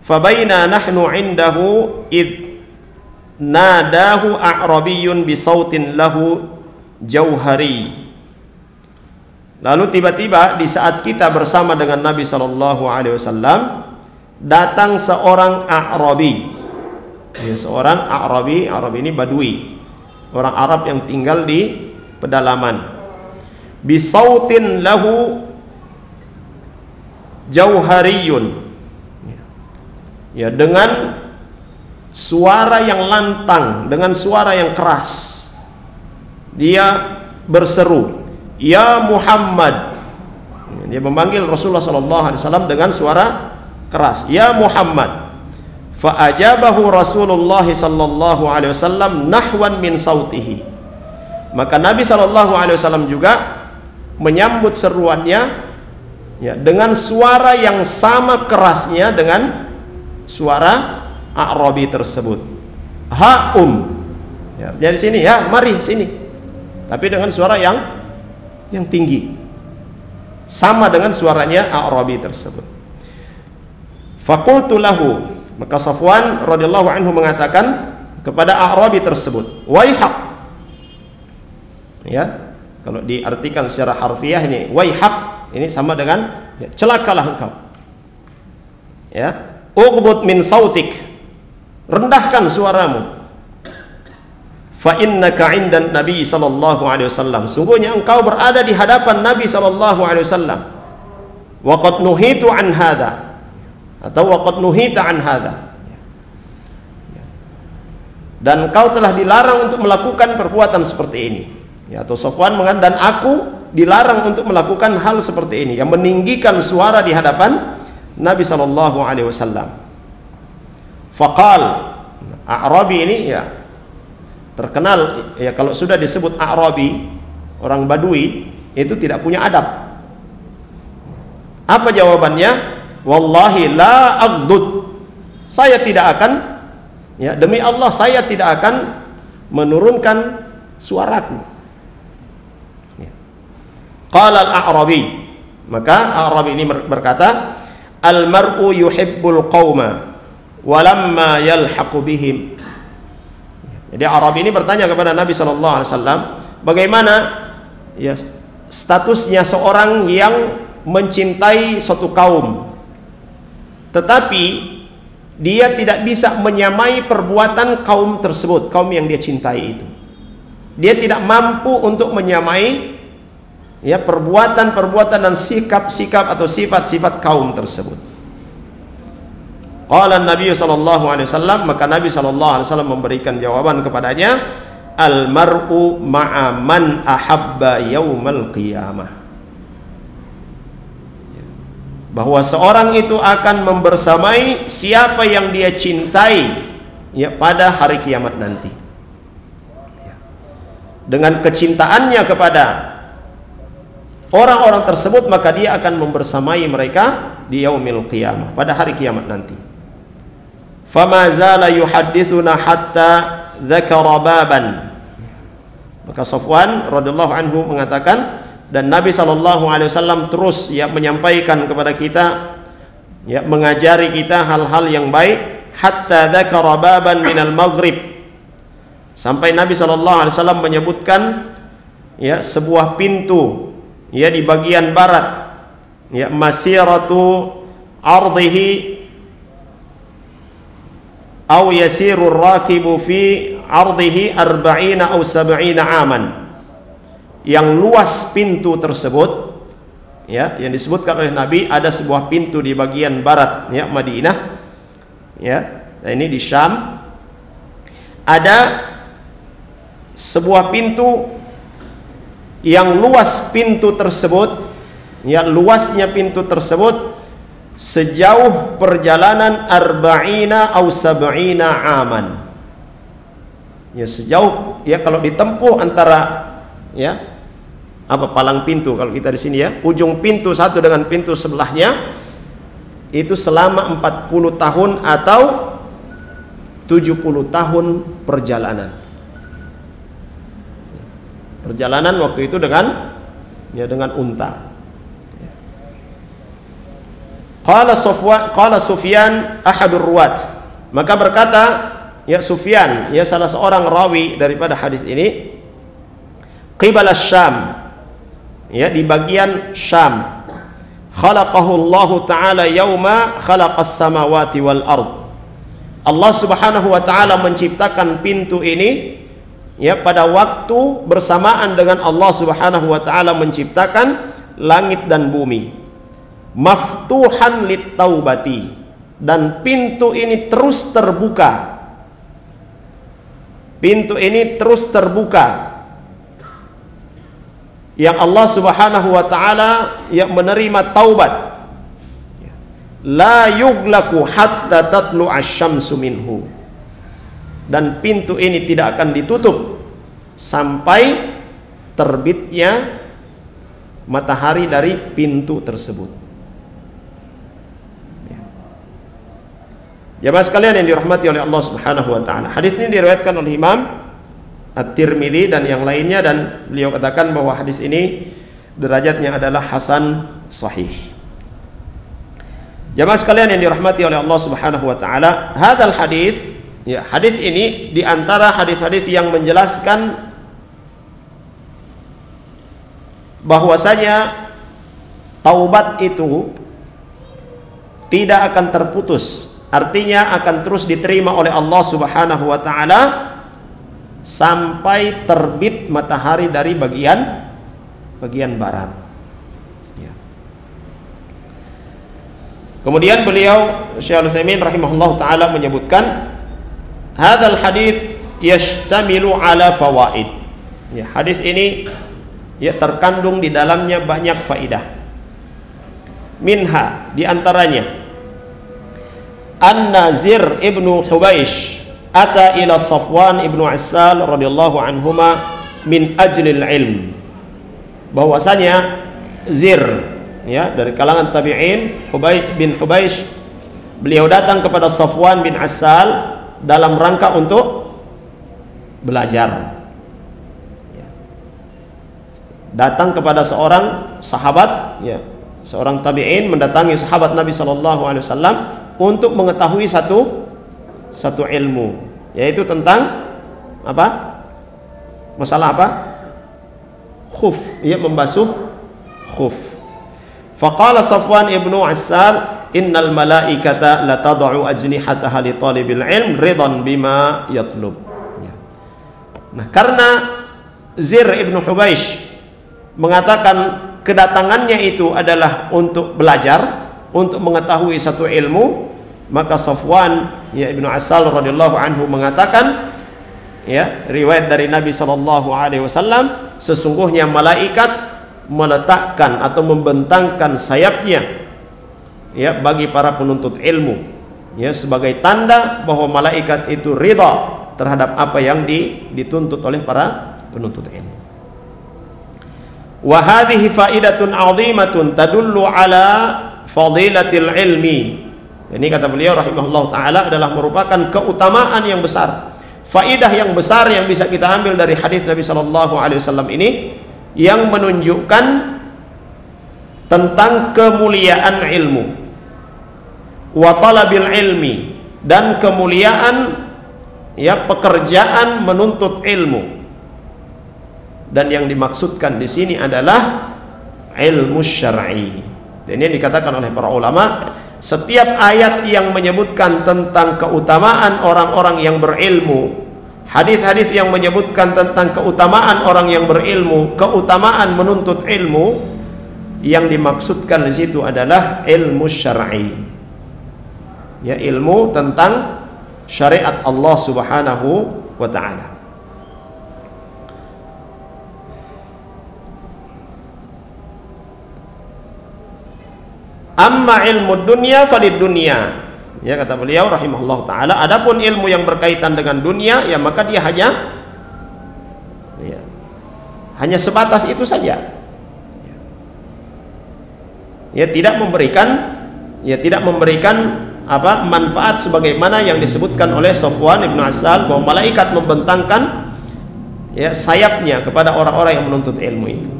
Fabaina nahnu indahu id nadahu a'rabiyyun bi sautin lahu jauhari. Lalu tiba-tiba di saat kita bersama dengan Nabi sallallahu alaihi wasallam datang seorang A'rabi. Ya, seorang A'rabi ini Badui, orang Arab yang tinggal di pedalaman. Bisautin lahu jauhariyun. Ya, dengan suara yang lantang, dengan suara yang keras. Dia berseru, "Ya Muhammad." Dia memanggil Rasulullah SAW dengan suara keras, "Ya Muhammad." Fa'ajabahu Rasulullah sallallahu alaihi wasallam nahwan min sautihi. Maka Nabi sallallahu alaihi wasallam juga menyambut seruannya ya, dengan suara yang sama kerasnya dengan suara A'rabi tersebut. Ya, jadi sini ya, mari sini. Tapi dengan suara yang tinggi. Sama dengan suaranya A'rabi tersebut. Faqultu lahu. Maka Safwan radhiyallahu anhu mengatakan kepada A'rabi tersebut, "Waihak." Ya, kalau diartikan secara harfiah ini waihak ini sama dengan ya, celakalah engkau. Ya, ughbut min sautik. Rendahkan suaramu. Fa innaka 'indan Nabi sallallahu alaihi wasallam. Sungguhnya engkau berada di hadapan Nabi sallallahu alaihi wasallam. Wa qad nuhitu an hadza. Atau waqad nuhita an hadza. Dan kau telah dilarang untuk melakukan perbuatan seperti ini. Ya, atau Safwan mengatakan dan aku dilarang untuk melakukan hal seperti ini yang meninggikan suara di hadapan Nabi sallallahu alaihi wasallam. Faqal, A'rabi ini ya terkenal ya kalau sudah disebut A'rabi, orang Badui itu tidak punya adab. Apa jawabannya? Wallahi la aghdud. Saya tidak akan ya demi Allah saya tidak akan menurunkan suaraku. Ya. Qala al-A'rabi. Maka A'rabi ini berkata, "Al-mar'u yuhibbul qauma walamma yalhaqu bihim." Jadi A'rabi ini bertanya kepada Nabi sallallahu alaihi wasallam, bagaimana ya statusnya seorang yang mencintai suatu kaum tetapi dia tidak bisa menyamai perbuatan kaum tersebut, kaum yang dia cintai itu. Dia tidak mampu untuk menyamai ya perbuatan-perbuatan dan sikap-sikap atau sifat-sifat kaum tersebut. Qala Nabi sallallahu alaihi wasallam, maka Nabi sallallahu alaihi wasallam memberikan jawaban kepadanya, "Al mar'u ma'a man ahabba yaumal qiyamah." Bahwa seorang itu akan membersamai siapa yang dia cintai ya pada hari kiamat nanti. Dengan kecintaannya kepada orang-orang tersebut maka dia akan membersamai mereka di yaumil qiyamah, pada hari kiamat nanti. Fama zala yuhaddithuna hatta dzakara baban. Maka Safwan radhiyallahu anhu mengatakan, dan Nabi SAW terus ya menyampaikan kepada kita ya mengajari kita hal-hal yang baik hatta dzakara baban minal maghrib, sampai Nabi SAW menyebutkan ya sebuah pintu ya di bagian barat ya masiratu ardihi aw yasiru ar-rakibu fi ardihi 40 aw 70 aman. Yang luas pintu tersebut, ya, yang disebutkan oleh Nabi, ada sebuah pintu di bagian barat, ya, Madinah, ya. Nah, ini di Syam ada sebuah pintu yang luas pintu tersebut, ya, luasnya pintu tersebut sejauh perjalanan 40 atau 70 aman. Ya, sejauh, ya, kalau ditempuh antara, ya, apa, palang pintu kalau kita di sini, ya, ujung pintu satu dengan pintu sebelahnya itu selama 40 tahun atau 70 tahun perjalanan. Perjalanan waktu itu dengan, ya, dengan unta. Qala Sufyan ahadur ruwat. Maka berkata, ya, Sufyan, ya, salah seorang rawi daripada hadis ini, qibala Syam, ya, di bagian Syam. Khalaqahu Allah Ta'ala yauma khalaqas samawati wal ard. Allah Subhanahu wa Ta'ala menciptakan pintu ini, ya, pada waktu bersamaan dengan Allah Subhanahu wa Ta'ala menciptakan langit dan bumi. Maftuhan lit taubati, dan pintu ini terus terbuka. Pintu ini terus terbuka, yang Allah Subhanahu wa Ta'ala yang menerima taubat. La yuglaku hatta tatlu asy-syamsu minhu, dan pintu ini tidak akan ditutup sampai terbitnya matahari dari pintu tersebut. Jamaah sekalian yang dirahmati oleh Allah Subhanahu wa Ta'ala, hadis ini diriwayatkan oleh Imam At-Tirmidzi dan yang lainnya, dan beliau katakan bahwa hadis ini derajatnya adalah hasan sahih. Jamaah sekalian yang dirahmati oleh Allah Subhanahu wa Ta'ala, hadal hadis, ya, hadis ini di antara hadis-hadis yang menjelaskan bahwasanya taubat itu tidak akan terputus, artinya akan terus diterima oleh Allah Subhanahu wa Ta'ala sampai terbit matahari dari bagian barat. Ya. Kemudian beliau Syekh Al-Utsaimin rahimahullah taala menyebutkan hadzal hadis yashtamilu ala fawaid. Ya, hadis ini, ya, terkandung di dalamnya banyak faidah. Minha, di antaranya, An-Nazir ibnu Hubaish ata ila Safwan ibnu Assal radhiyallahu anhuma min ajlil ilm. Bahwasanya Zir, ya, dari kalangan tabi'in, bin Hubaish, beliau datang kepada Safwan bin Assal dalam rangka untuk belajar. Ya. Datang kepada seorang sahabat, ya, seorang tabi'in mendatangi sahabat Nabi sallallahu alaihi wasallam untuk mengetahui satu ilmu, yaitu tentang apa? Masalah apa? Khuf, ya, membasuh khuf. Faqala Safwan ibnu Assal, innal malaikata la tad'u ajnihataha li talibil ilm ridan bima yatlub. Ya. Nah, karena Zir ibnu Hubaish mengatakan kedatangannya itu adalah untuk belajar, untuk mengetahui satu ilmu, maka Safwan, ya, ibnu Assal radhiyallahu anhu mengatakan, ya, riwayat dari Nabi sallallahu alaihi wasallam, sesungguhnya malaikat meletakkan atau membentangkan sayapnya, ya, bagi para penuntut ilmu, ya, sebagai tanda bahwa malaikat itu ridha terhadap apa yang dituntut oleh para penuntut ilmu. Wa hadhihi faidatun 'azimatun tadullu ala fadilatil ilmi. Ini kata beliau rahimahullah taala adalah merupakan keutamaan yang besar, faidah yang besar yang bisa kita ambil dari hadis Nabi sallallahu alaihi wasallam ini, yang menunjukkan tentang kemuliaan ilmu, wa talabil ilmi, dan kemuliaan, ya, pekerjaan menuntut ilmu. Dan yang dimaksudkan di sini adalah ilmu syar'i. Dan ini dikatakan oleh para ulama, setiap ayat yang menyebutkan tentang keutamaan orang-orang yang berilmu, hadis-hadis yang menyebutkan tentang keutamaan orang yang berilmu, keutamaan menuntut ilmu, yang dimaksudkan di situ adalah ilmu syar'i. Ya, ilmu tentang syariat Allah Subhanahu wa taala. Amma ilmu dunia falid dunia, ya kata beliau rahimahullah taala, adapun ilmu yang berkaitan dengan dunia, ya maka dia hanya sebatas itu saja, ya tidak memberikan apa manfaat sebagaimana yang disebutkan oleh Safwan ibn Asal bahwa malaikat membentangkan ya sayapnya kepada orang-orang yang menuntut ilmu itu.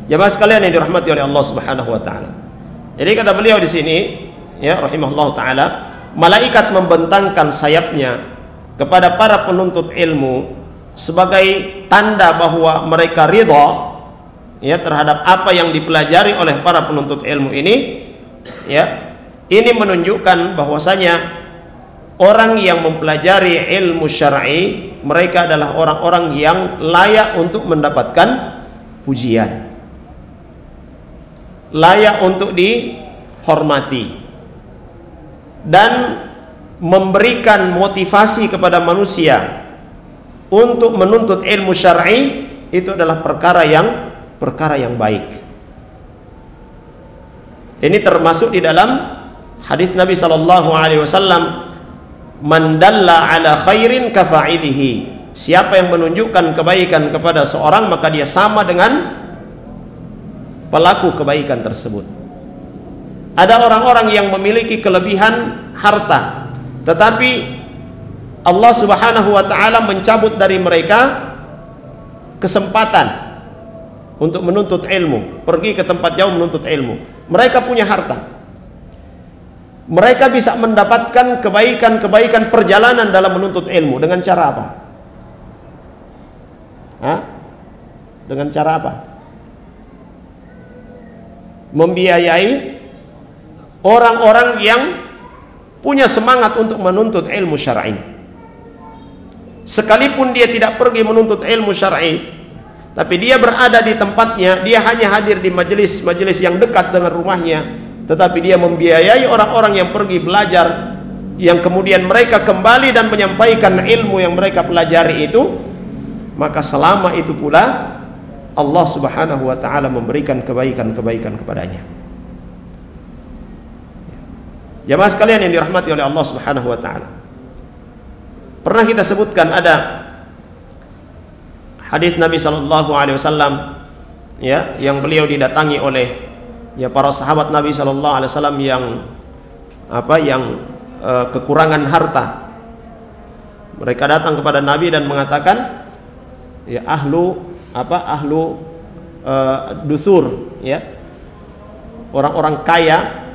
Jamaah sekalian yang dirahmati oleh Allah Subhanahu wa taala. Jadi kata beliau di sini, ya rahimahullah taala, malaikat membentangkan sayapnya kepada para penuntut ilmu sebagai tanda bahwa mereka ridha ya terhadap apa yang dipelajari oleh para penuntut ilmu ini. Ya, ini menunjukkan bahwasanya orang yang mempelajari ilmu syar'i, mereka adalah orang-orang yang layak untuk mendapatkan pujian, layak untuk dihormati, dan memberikan motivasi kepada manusia untuk menuntut ilmu syar'i. Itu adalah perkara yang baik. Ini termasuk di dalam hadis Nabi sallallahu alaihi wasallam, man dalla ala khairin kafa'ilihi, siapa yang menunjukkan kebaikan kepada seorang maka dia sama dengan pelaku kebaikan tersebut. Ada orang-orang yang memiliki kelebihan harta, tetapi Allah Subhanahu wa taala mencabut dari mereka kesempatan untuk menuntut ilmu, pergi ke tempat jauh menuntut ilmu. Mereka punya harta, mereka bisa mendapatkan kebaikan-kebaikan perjalanan dalam menuntut ilmu dengan cara apa? Dengan cara apa? Membiayai orang-orang yang punya semangat untuk menuntut ilmu syar'i. Sekalipun dia tidak pergi menuntut ilmu syar'i, tapi dia berada di tempatnya, dia hanya hadir di majelis-majelis yang dekat dengan rumahnya, tetapi dia membiayai orang-orang yang pergi belajar, yang kemudian mereka kembali dan menyampaikan ilmu yang mereka pelajari itu, maka selama itu pula Allah Subhanahu wa taala memberikan kebaikan-kebaikan kepadanya. Jamaah sekalian yang dirahmati oleh Allah Subhanahu wa taala, pernah kita sebutkan ada hadis Nabi sallallahu alaihi wasallam ya, yang beliau didatangi oleh ya para sahabat Nabi sallallahu alaihi wasallam yang kekurangan harta. Mereka datang kepada Nabi dan mengatakan, ya ahlu dusur, ya orang-orang kaya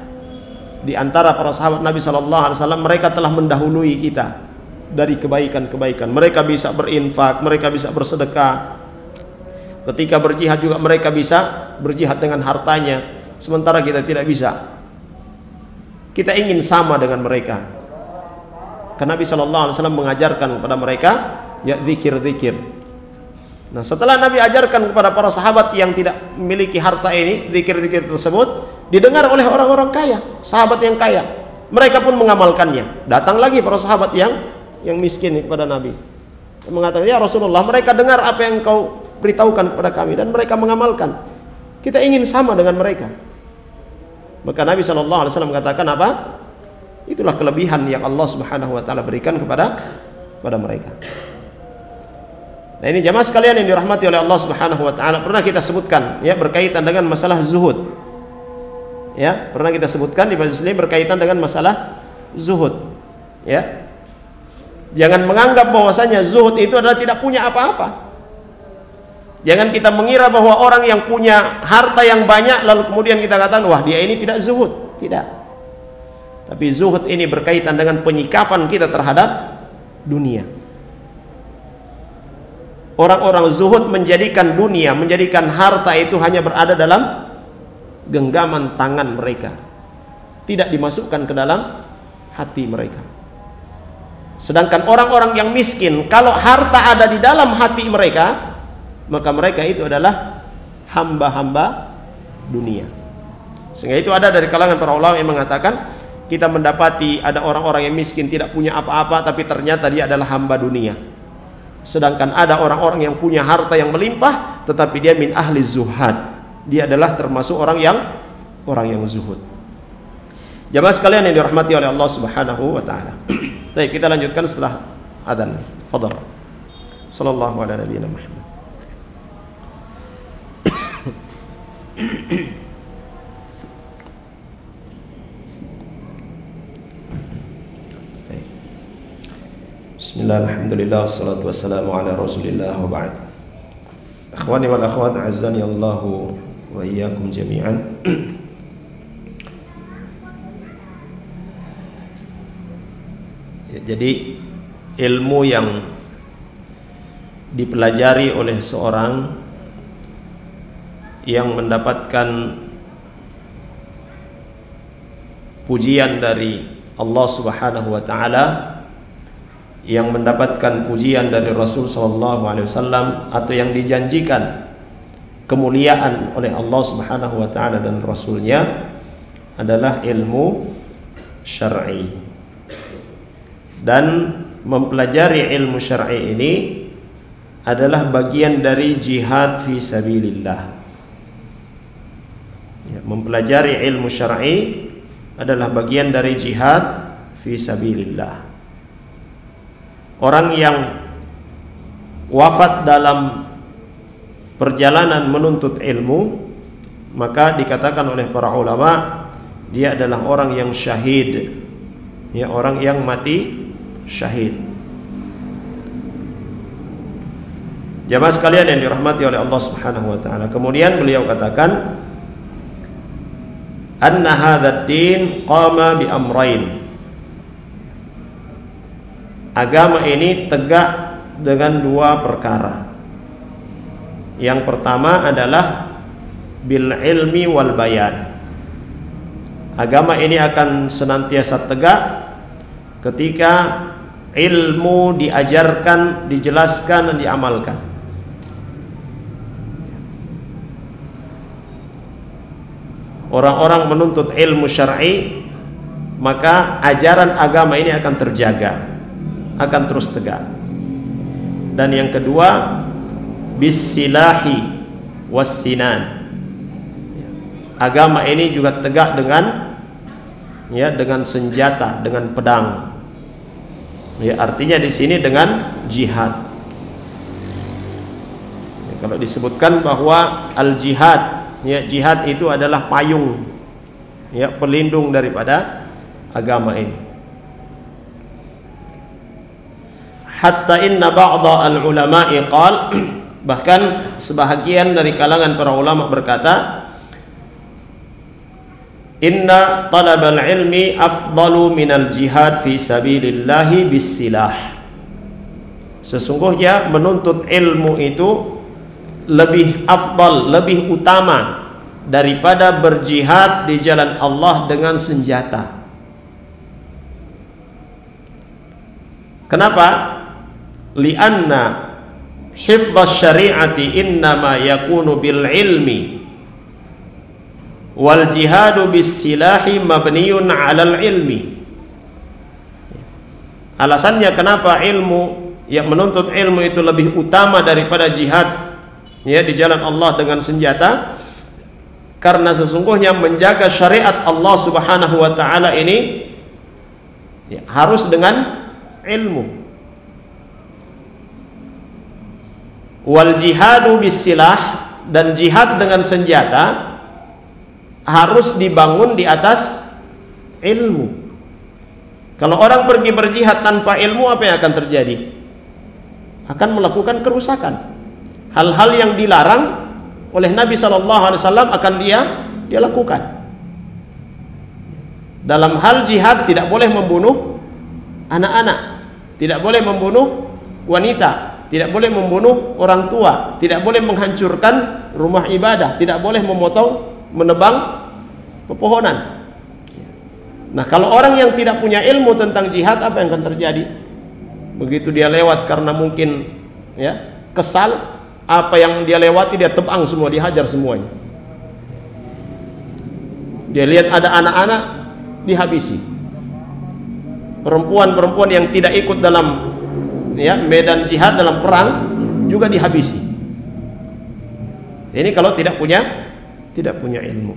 di antara para sahabat Nabi sallallahu alaihi wasallam, mereka telah mendahului kita dari kebaikan-kebaikan. Mereka bisa berinfak, mereka bisa bersedekah, ketika berjihad juga mereka bisa berjihad dengan hartanya, sementara kita tidak bisa. Kita ingin sama dengan mereka, karena Nabi sallallahu alaihi wasallam mengajarkan kepada mereka ya zikir-zikir. Nah, setelah Nabi ajarkan kepada para sahabat yang tidak memiliki harta ini, zikir-zikir tersebut didengar oleh orang-orang kaya, sahabat yang kaya. Mereka pun mengamalkannya. Datang lagi para sahabat yang miskin kepada Nabi, mengatakan, ya Rasulullah, mereka dengar apa yang kau beritahukan kepada kami dan mereka mengamalkan. Kita ingin sama dengan mereka. Maka Nabi SAW mengatakan apa? Itulah kelebihan yang Allah Subhanahu wa taala berikan kepada mereka. Nah, ini jamaah sekalian yang dirahmati oleh Allah Subhanahu wa taala, pernah kita sebutkan ya berkaitan dengan masalah zuhud. Ya, pernah kita sebutkan di majelis ini berkaitan dengan masalah zuhud. Ya. Jangan menganggap bahwasanya zuhud itu adalah tidak punya apa-apa. Jangan kita mengira bahwa orang yang punya harta yang banyak lalu kemudian kita katakan, wah dia ini tidak zuhud. Tidak. Tapi zuhud ini berkaitan dengan penyikapan kita terhadap dunia. Orang-orang zuhud menjadikan dunia, menjadikan harta itu hanya berada dalam genggaman tangan mereka, tidak dimasukkan ke dalam hati mereka. Sedangkan orang-orang yang miskin, kalau harta ada di dalam hati mereka, maka mereka itu adalah hamba-hamba dunia. Sehingga itu ada dari kalangan para ulama yang mengatakan, kita mendapati ada orang-orang yang miskin tidak punya apa-apa, tapi ternyata dia adalah hamba dunia. Sedangkan ada orang-orang yang punya harta yang melimpah, tetapi dia min ahli zuhad, dia adalah termasuk orang yang zuhud. Jamaah sekalian yang dirahmati oleh Allah Subhanahu wa taala. Baik, kita lanjutkan setelah adzan. Fadhal. Sallallahu ala nabiyina Muhammad. Bismillah, alhamdulillah, wassalatu wassalamu ala rasulillah wa ba'd. Akhwani wal akhwat, azzani Allahu wa iyyakum jami'an. Jadi ilmu yang dipelajari oleh seorang yang mendapatkan pujian dari Allah Subhanahu wa taala, yang mendapatkan pujian dari Rasul sallallahu alaihi wasallam, atau yang dijanjikan kemuliaan oleh Allah Subhanahu wa taala dan Rasulnya, adalah ilmu syar'i. Dan mempelajari ilmu syar'i ini adalah bagian dari jihad fi sabilillah. Mempelajari ilmu syar'i adalah bagian dari jihad fi sabilillah. Orang yang wafat dalam perjalanan menuntut ilmu, maka dikatakan oleh para ulama, dia adalah orang yang syahid, ya, orang yang mati syahid. Jamaah sekalian yang dirahmati oleh Allah Subhanahu wa taala. Kemudian beliau katakan, anna hadzal din qama bi amrayn. Agama ini tegak dengan dua perkara. Yang pertama adalah bil ilmi wal bayan. Agama ini akan senantiasa tegak ketika ilmu diajarkan, dijelaskan dan diamalkan. Orang-orang menuntut ilmu syar'i, maka ajaran agama ini akan terjaga, akan terus tegak. Dan yang kedua, bisilahi wassinan. Agama ini juga tegak dengan, ya, dengan senjata, dengan pedang. Ya, artinya di sini dengan jihad. Ya, kalau disebutkan bahwa al-jihad, ya, jihad itu adalah payung, ya, pelindung daripada agama ini. Hatta inna ba'dha al-ulama'i qal, bahkan sebahagian dari kalangan para ulama berkata, inna talabal ilmi afdalu minal jihad fi sabilillahi bis-silah. Sesungguhnya menuntut ilmu itu lebih afdal, lebih utama daripada berjihad di jalan Allah dengan senjata. Kenapa? Lianna hifdhas syari'ati innama yakunu bil ilmi wal jihadu bis silahi mabniyun 'alal ilmi. Alasannya kenapa ilmu, yang menuntut ilmu itu lebih utama daripada jihad, ya, di jalan Allah dengan senjata, karena sesungguhnya menjaga syariat Allah Subhanahu wa taala ini, ya, harus dengan ilmu. Wal jihadu bis silah, dan jihad dengan senjata harus dibangun di atas ilmu. Kalau orang pergi berjihad tanpa ilmu, apa yang akan terjadi? Akan melakukan kerusakan. Hal-hal yang dilarang oleh Nabi SAW akan dia lakukan. Dalam hal jihad tidak boleh membunuh anak-anak, tidak boleh membunuh wanita, tidak boleh membunuh orang tua, tidak boleh menghancurkan rumah ibadah, tidak boleh menebang pepohonan. Nah, kalau orang yang tidak punya ilmu tentang jihad, apa yang akan terjadi? Begitu dia lewat karena mungkin ya kesal, apa yang dia lewati dia tebang semua, dihajar semuanya. Dia lihat ada anak-anak, dihabisi. Perempuan-perempuan yang tidak ikut dalam ya medan jihad, dalam perang, juga dihabisi. Ini kalau tidak punya ilmu.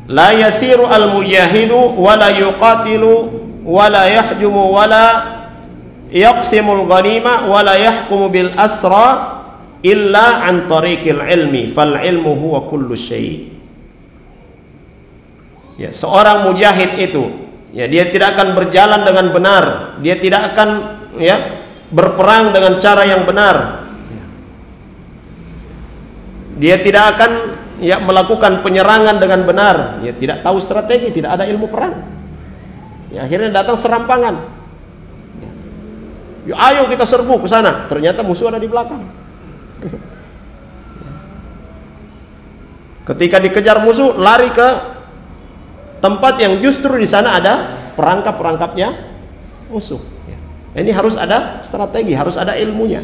La yasiru al-mujahidu wa la yuqatilu wa la yahjumu wa la yaqsimul ghanima wa la yahkumu bil asra illa an tariqil ilmi fal ilmu huwa kullu syai'. Ya, seorang mujahid itu ya, dia tidak akan berjalan dengan benar, dia tidak akan ya berperang dengan cara yang benar, dia tidak akan ya melakukan penyerangan dengan benar, ya tidak tahu strategi, tidak ada ilmu perang, ya akhirnya datang serampangan, ya, ayo kita serbu ke sana, ternyata musuh ada di belakang. Ketika dikejar musuh, lari ke tempat yang justru di sana ada perangkap-perangkapnya musuh. Ini harus ada strategi, harus ada ilmunya.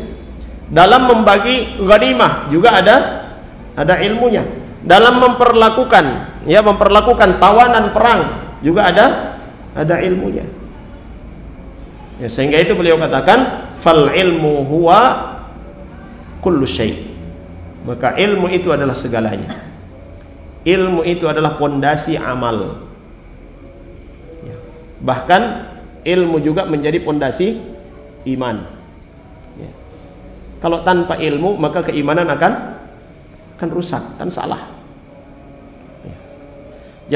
Dalam membagi ghanimah juga ada ilmunya. Dalam memperlakukan tawanan perang juga ada ilmunya. Ya, sehingga itu beliau katakan fal ilmu huwa kullu syai'. Maka ilmu itu adalah segalanya. Ilmu itu adalah pondasi amal. Ya. Bahkan ilmu juga menjadi pondasi iman. Ya. Kalau tanpa ilmu maka keimanan akan rusak, kan salah. Ya.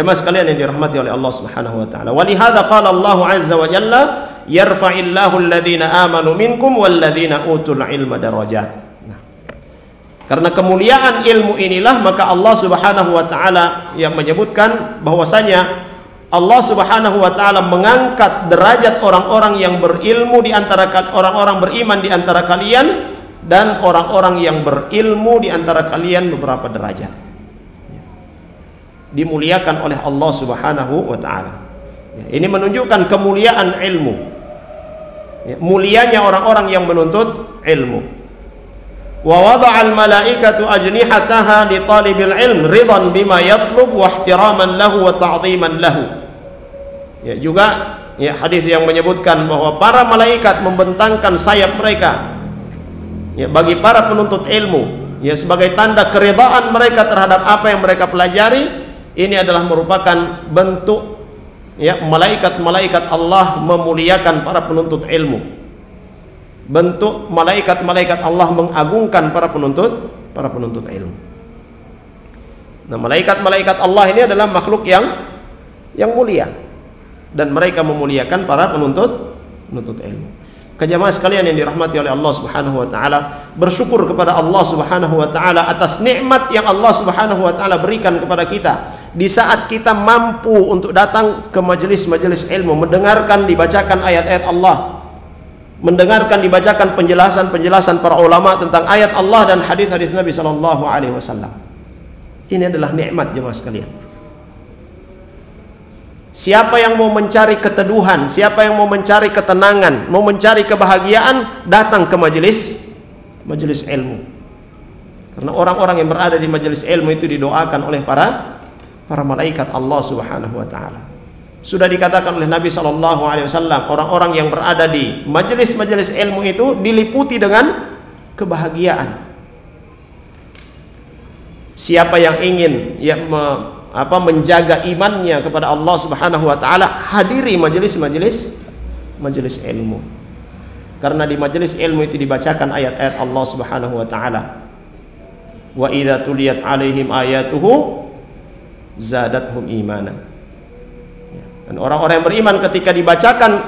Jamaah sekalian yang dirahmati oleh Allah Subhanahu wa taala. Wa lihadza qala Allah azza wa jalla yarfa'illahu alladhina amanu minkum walladhina utul ilma darajat. Karena kemuliaan ilmu inilah maka Allah Subhanahu wa taala yang menyebutkan bahwasanya Allah Subhanahu wa taala mengangkat derajat orang-orang yang berilmu di antara orang-orang beriman di antara kalian dan orang-orang yang berilmu di antara kalian beberapa derajat. Dimuliakan oleh Allah Subhanahu wa taala. Ini menunjukkan kemuliaan ilmu. Mulianya orang-orang yang menuntut ilmu. Wa wada'al malaikatu ajnihataha li talibil ilm ridan bima yatlub wa ihtiraman lahu wa ta'dhiman lahu. Ya, juga ya hadis yang menyebutkan bahwa para malaikat membentangkan sayap mereka ya bagi para penuntut ilmu ya sebagai tanda keridhaan mereka terhadap apa yang mereka pelajari. Ini adalah merupakan bentuk ya malaikat-malaikat Allah memuliakan para penuntut ilmu. Bentuk malaikat-malaikat Allah mengagungkan para penuntut ilmu. Nah, malaikat-malaikat Allah ini adalah makhluk yang mulia dan mereka memuliakan para penuntut ilmu. Jamaah sekalian yang dirahmati oleh Allah Subhanahu wa taala, bersyukur kepada Allah Subhanahu wa taala atas nikmat yang Allah Subhanahu wa taala berikan kepada kita di saat kita mampu untuk datang ke majelis-majelis ilmu, mendengarkan dibacakan ayat-ayat Allah, mendengarkan dibacakan penjelasan-penjelasan para ulama tentang ayat Allah dan hadis-hadis Nabi sallallahu alaihi wasallam. Ini adalah nikmat jemaah sekalian. Siapa yang mau mencari keteduhan, siapa yang mau mencari ketenangan, mau mencari kebahagiaan, datang ke majelis ilmu. Karena orang-orang yang berada di majelis ilmu itu didoakan oleh para malaikat Allah Subhanahu wa taala. Sudah dikatakan oleh Nabi SAW, orang-orang yang berada di majelis-majelis ilmu itu diliputi dengan kebahagiaan. Siapa yang ingin menjaga imannya kepada Allah Subhanahu wa taala, hadiri majelis-majelis ilmu. Karena di majelis ilmu itu dibacakan ayat-ayat Allah Subhanahu wa taala. Wa idza tuliyat alaihim ayatuhu zadathum imanan. Dan orang-orang yang beriman ketika dibacakan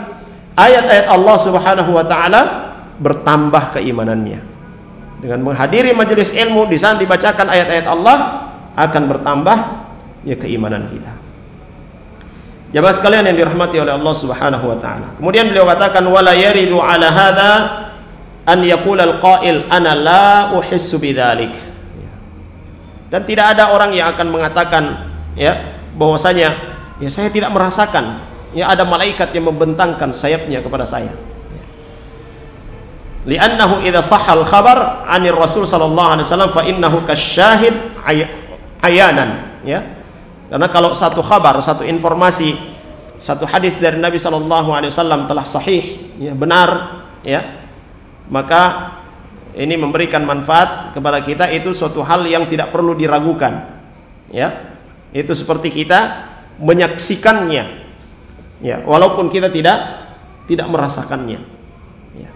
ayat-ayat Allah Subhanahu wa taala bertambah keimanannya. Dengan menghadiri majelis ilmu di sana dibacakan ayat-ayat Allah akan bertambah ya keimanan kita. Jamaah sekalian yang dirahmati oleh Allah Subhanahu wa taala. Kemudian beliau katakan wala yaridu ala hadza an yaqula al-qail ana la uhissu bidzalik. Dan tidak ada orang yang akan mengatakan ya bahwasanya ya saya tidak merasakan ya ada malaikat yang membentangkan sayapnya kepada saya. Li'annahu idza sahha al-khabar 'anil Rasul sallallahu alaihi wasallam fa innahu kasyahid ayanan ya. Karena kalau satu khabar, satu informasi, satu hadis dari Nabi sallallahu alaihi wasallam telah sahih ya, benar ya, maka ini memberikan manfaat kepada kita, itu suatu hal yang tidak perlu diragukan ya. Itu seperti kita menyaksikannya ya, walaupun kita tidak merasakannya ya.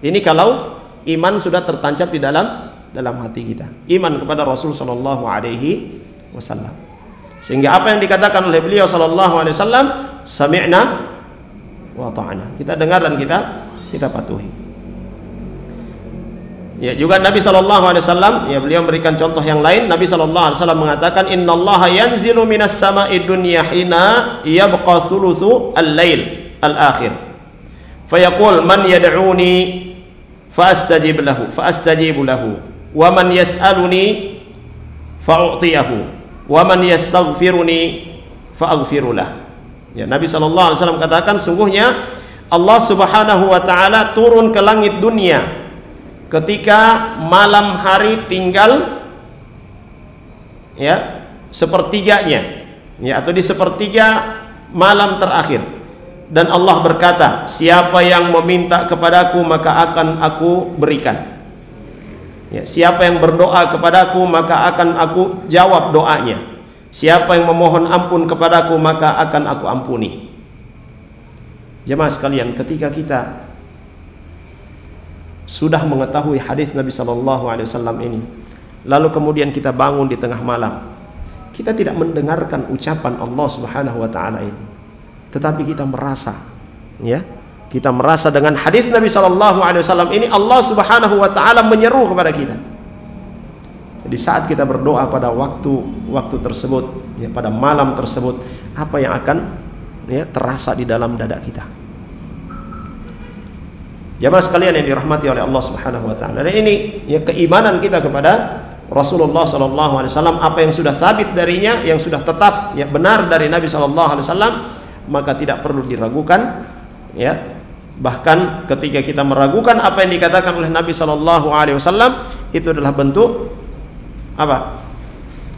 Ini kalau iman sudah tertancap di dalam hati kita, iman kepada Rasul sallallahu alaihi wasallam. Sehingga apa yang dikatakan oleh beliau sallallahu alaihi wasallam, sami'na wa ta'ana, kita dengar dan kita patuhi. Ya, juga Nabi sallallahu alaihi wasallam ya, beliau memberikan contoh yang lain. Nabi sallallahu alaihi wasallam mengatakan innallaha yanzilu minas sama'i dunya hina yabqa thuluthu al-lail al-akhir fayaqul man yad'uni faastajibu lahu wa man yas'aluni fa'u'tiyahu wa man yastaghfiruni fa'aghfiru lah. Ya, Nabi sallallahu alaihi wasallam katakan sungguhnya Allah Subhanahu wa taala turun ke langit dunia ketika malam hari tinggal ya sepertiganya ya, atau di sepertiga malam terakhir, dan Allah berkata, siapa yang meminta kepadaku maka akan aku berikan. Ya, siapa yang berdoa kepadaku maka akan aku jawab doanya. Siapa yang memohon ampun kepadaku maka akan aku ampuni. Jemaah sekalian, ketika kita sudah mengetahui hadis Nabi sallallahu alaihi wasallam ini, lalu kemudian kita bangun di tengah malam, kita tidak mendengarkan ucapan Allah Subhanahu wa taala ini, tetapi kita merasa ya, kita merasa dengan hadis Nabi sallallahu alaihi wasallam ini Allah Subhanahu wa taala menyeru kepada kita. Di saat kita berdoa pada waktu tersebut ya, pada malam tersebut, apa yang akan ya terasa di dalam dada kita. Jamaah sekalian yang dirahmati oleh Allah Subhanahu wa taala. Dan ini ya keimanan kita kepada Rasulullah sallallahu alaihi wasallam, apa yang sudah sabit darinya, yang sudah tetap ya benar dari Nabi sallallahu alaihi wasallam, maka tidak perlu diragukan ya. Bahkan ketika kita meragukan apa yang dikatakan oleh Nabi sallallahu alaihi wasallam, itu adalah bentuk apa?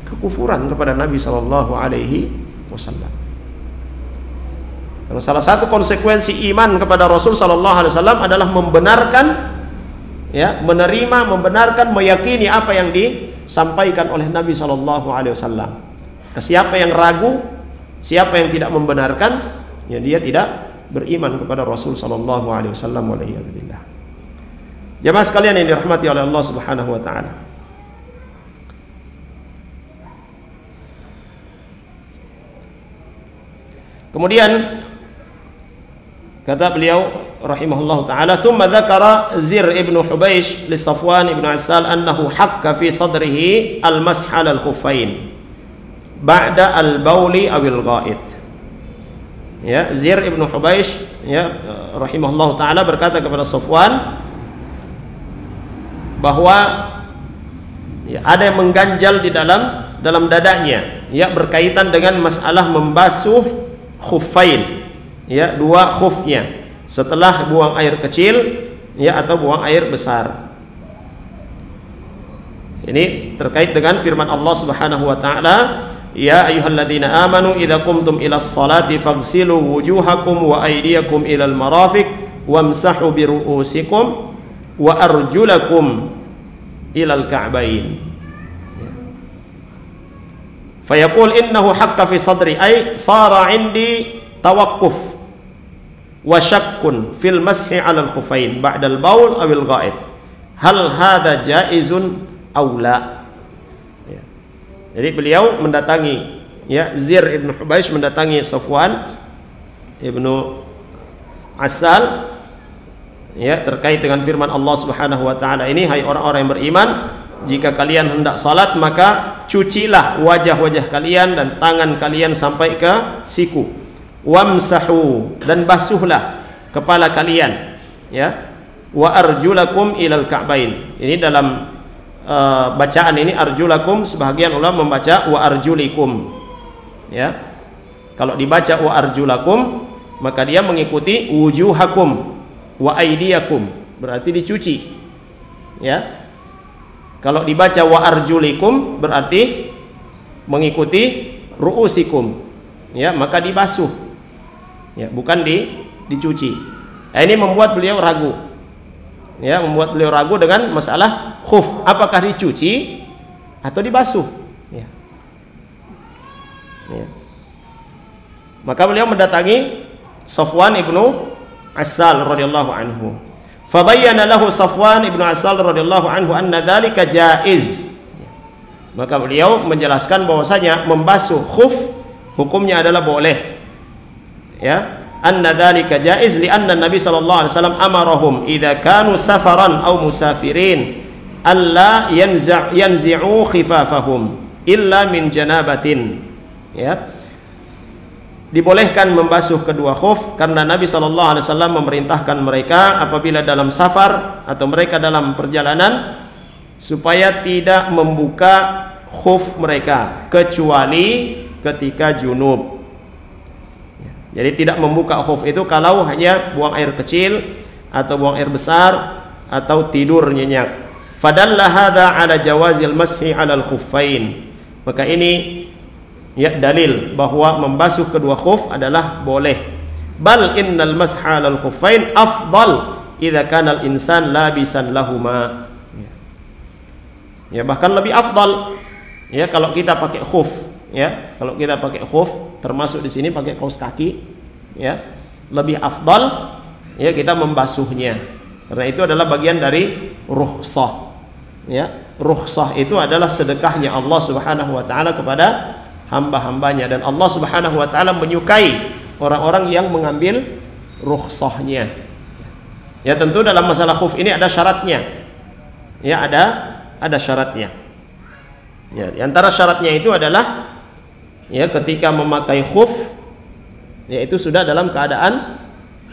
Kekufuran kepada Nabi sallallahu alaihi wasallam. Karena salah satu konsekuensi iman kepada Rasul sallallahu alaihi wasallam adalah membenarkan ya, menerima, membenarkan, meyakini apa yang disampaikan oleh Nabi sallallahu alaihi wasallam. Siapa yang ragu, siapa yang tidak membenarkan, ya dia tidak beriman kepada Rasul sallallahu alaihi wasallam. Waliyadzubillah. Jemaah sekalian yang dirahmati oleh Allah Subhanahu wa taala. Kemudian kata beliau rahimahullah taala, thumma dzakara Zir ibn Hubaish li Safwan ibn Asal annahu hakka fi sadrihi al-mash 'ala al-khuffain ba'da al-bauli awil ghaid. Ya, Zir ibn Hubaish ya rahimahullah taala berkata kepada Safwan bahwa ya, ada yang mengganjal di dalam dadanya ya, berkaitan dengan masalah membasuh khuffain ya, dua khufnya setelah buang air kecil ya atau buang air besar. Ini terkait dengan firman Allah Subhanahu wa taala, ya ayyuhalladzina amanu idza qumtum ilas salati faghsilu wujuhakum wa aydiyakum ilal marafiq wamsahu bi ru'usikum wa arjulakum ilal ka'bain. Fayaqul innahu haqqa fi sadri ay sara indi tawaqquf wa syakkun fil mashi 'ala al-khuffain ba'da al-baul aw al-gha'id. Hal hadza jaizun aw la? Ya. Jadi beliau mendatangi ya, Zir ibn Hubaish mendatangi Safwan ibnu Asal ya, terkait dengan firman Allah Subhanahu wa taala ini, hai orang-orang yang beriman, jika kalian hendak salat maka cucilah wajah-wajah kalian dan tangan kalian sampai ke siku, wamsahu, dan basuhlah kepala kalian, ya, wa arjulakum ilal ka'bain. Ini dalam bacaan ini arjulakum, sebahagian ulama membaca wa arjulikum, ya. Kalau dibaca wa arjulakum maka dia mengikuti wujuhakum wa aidiyakum, berarti dicuci, ya. Kalau dibaca wa arjulikum berarti mengikuti ru'usikum, ya, maka dibasuh, ya, bukan dicuci. Nah, ini membuat beliau ragu, ya, membuat beliau ragu dengan masalah khuf, apakah dicuci atau dibasuh, ya. Ya. Maka beliau mendatangi Safwan ibnu Asal radhiyallahu anhu. Fabayyana lahu Safwan ibnu Asal radhiyallahu anhu anna dzalika jaiz. Maka beliau menjelaskan bahwasanya membasuh khuf hukumnya adalah boleh, ya. Anna dzalika jaiz li anna Nabi sallallahu alaihi wasallam amarahum idza kanu safaran aw musafirin alla yanzi'u khifafahum illa min janabatin, ya. Dibolehkan membasuh kedua khuf karena Nabi sallallahu alaihi wasallam memerintahkan mereka apabila dalam safar atau mereka dalam perjalanan supaya tidak membuka khuf mereka kecuali ketika junub. Jadi tidak membuka khuf itu kalau hanya buang air kecil atau buang air besar atau tidur nyenyak. Fadalla hadza ala jawazil mashi 'alal khuffain. Maka ini, ya, dalil bahwa membasuh kedua khuf adalah boleh. Bal innal masha 'alal khuffain afdal idza kana al insan labisan lahuma. Ya, bahkan lebih afdal, ya, kalau kita pakai khuf, ya, kalau kita pakai khuf termasuk di sini pakai kaos kaki, ya, lebih afdal, ya, kita membasuhnya karena itu adalah bagian dari rukhsah, ya. Rukhsah itu adalah sedekahnya Allah Subhanahu wa taala kepada hamba-hambanya, dan Allah Subhanahu wa taala menyukai orang-orang yang mengambil rukhsahnya. Ya, tentu dalam masalah khuf ini ada syaratnya, ya, ada syaratnya, ya. Di antara syaratnya itu adalah, ya, ketika memakai khuf, yaitu sudah dalam keadaan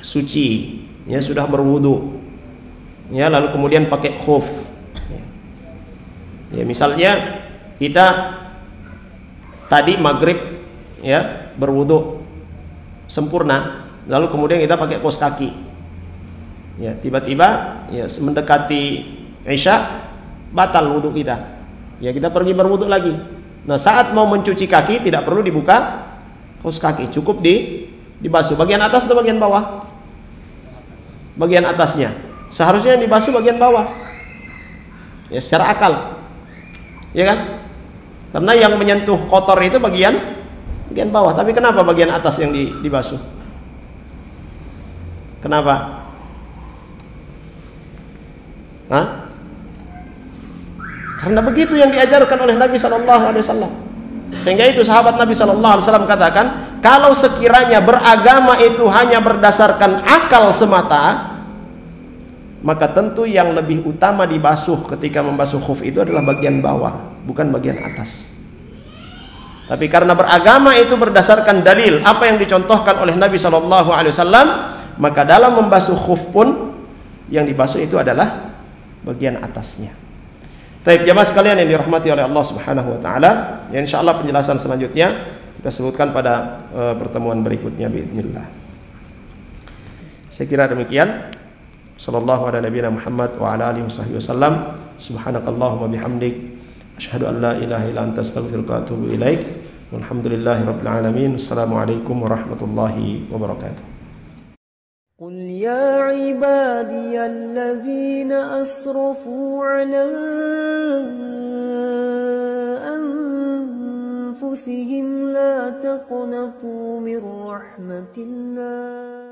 suci, ya, sudah berwudu, ya, lalu kemudian pakai khuf, ya. Misalnya kita tadi maghrib, ya, berwudu sempurna, lalu kemudian kita pakai kaos kaki, ya, tiba-tiba, ya, mendekati isya batal wudu kita, ya, kita pergi berwudu lagi. Nah, saat mau mencuci kaki tidak perlu dibuka kaos kaki, cukup dibasuh bagian atas atau bagian bawah? Bagian atasnya. Seharusnya yang dibasuh bagian bawah, ya, secara akal, ya kan? Karena yang menyentuh kotor itu bagian bawah, tapi kenapa bagian atas yang dibasuh? Kenapa? Hah? Karena begitu yang diajarkan oleh Nabi sallallahu alaihi wasallam. Sehingga itu sahabat Nabi sallallahu alaihi wasallam katakan, kalau sekiranya beragama itu hanya berdasarkan akal semata, maka tentu yang lebih utama dibasuh ketika membasuh khuf itu adalah bagian bawah, bukan bagian atas. Tapi karena beragama itu berdasarkan dalil apa yang dicontohkan oleh Nabi sallallahu alaihi wasallam, maka dalam membasuh khuf pun yang dibasuh itu adalah bagian atasnya. Baik, jamaah sekalian yang dirahmati oleh Allah Subhanahu wa taala, ya, insyaallah penjelasan selanjutnya kita sebutkan pada pertemuan berikutnya باذنillah. Saya kira demikian. Sallallahu ala nabiyina Muhammad wa ala alihi wasallam. Subhanakallahumma bihamdik asyhadu an la ilaha illa anta astaghfiruka wa atubu ilaik. Walhamdulillahirabbil alamin. Assalamualaikum warahmatullahi wabarakatuh. قل يا عبادي الذين أسرفوا على أنفسهم لا تقنطوا من رحمة الله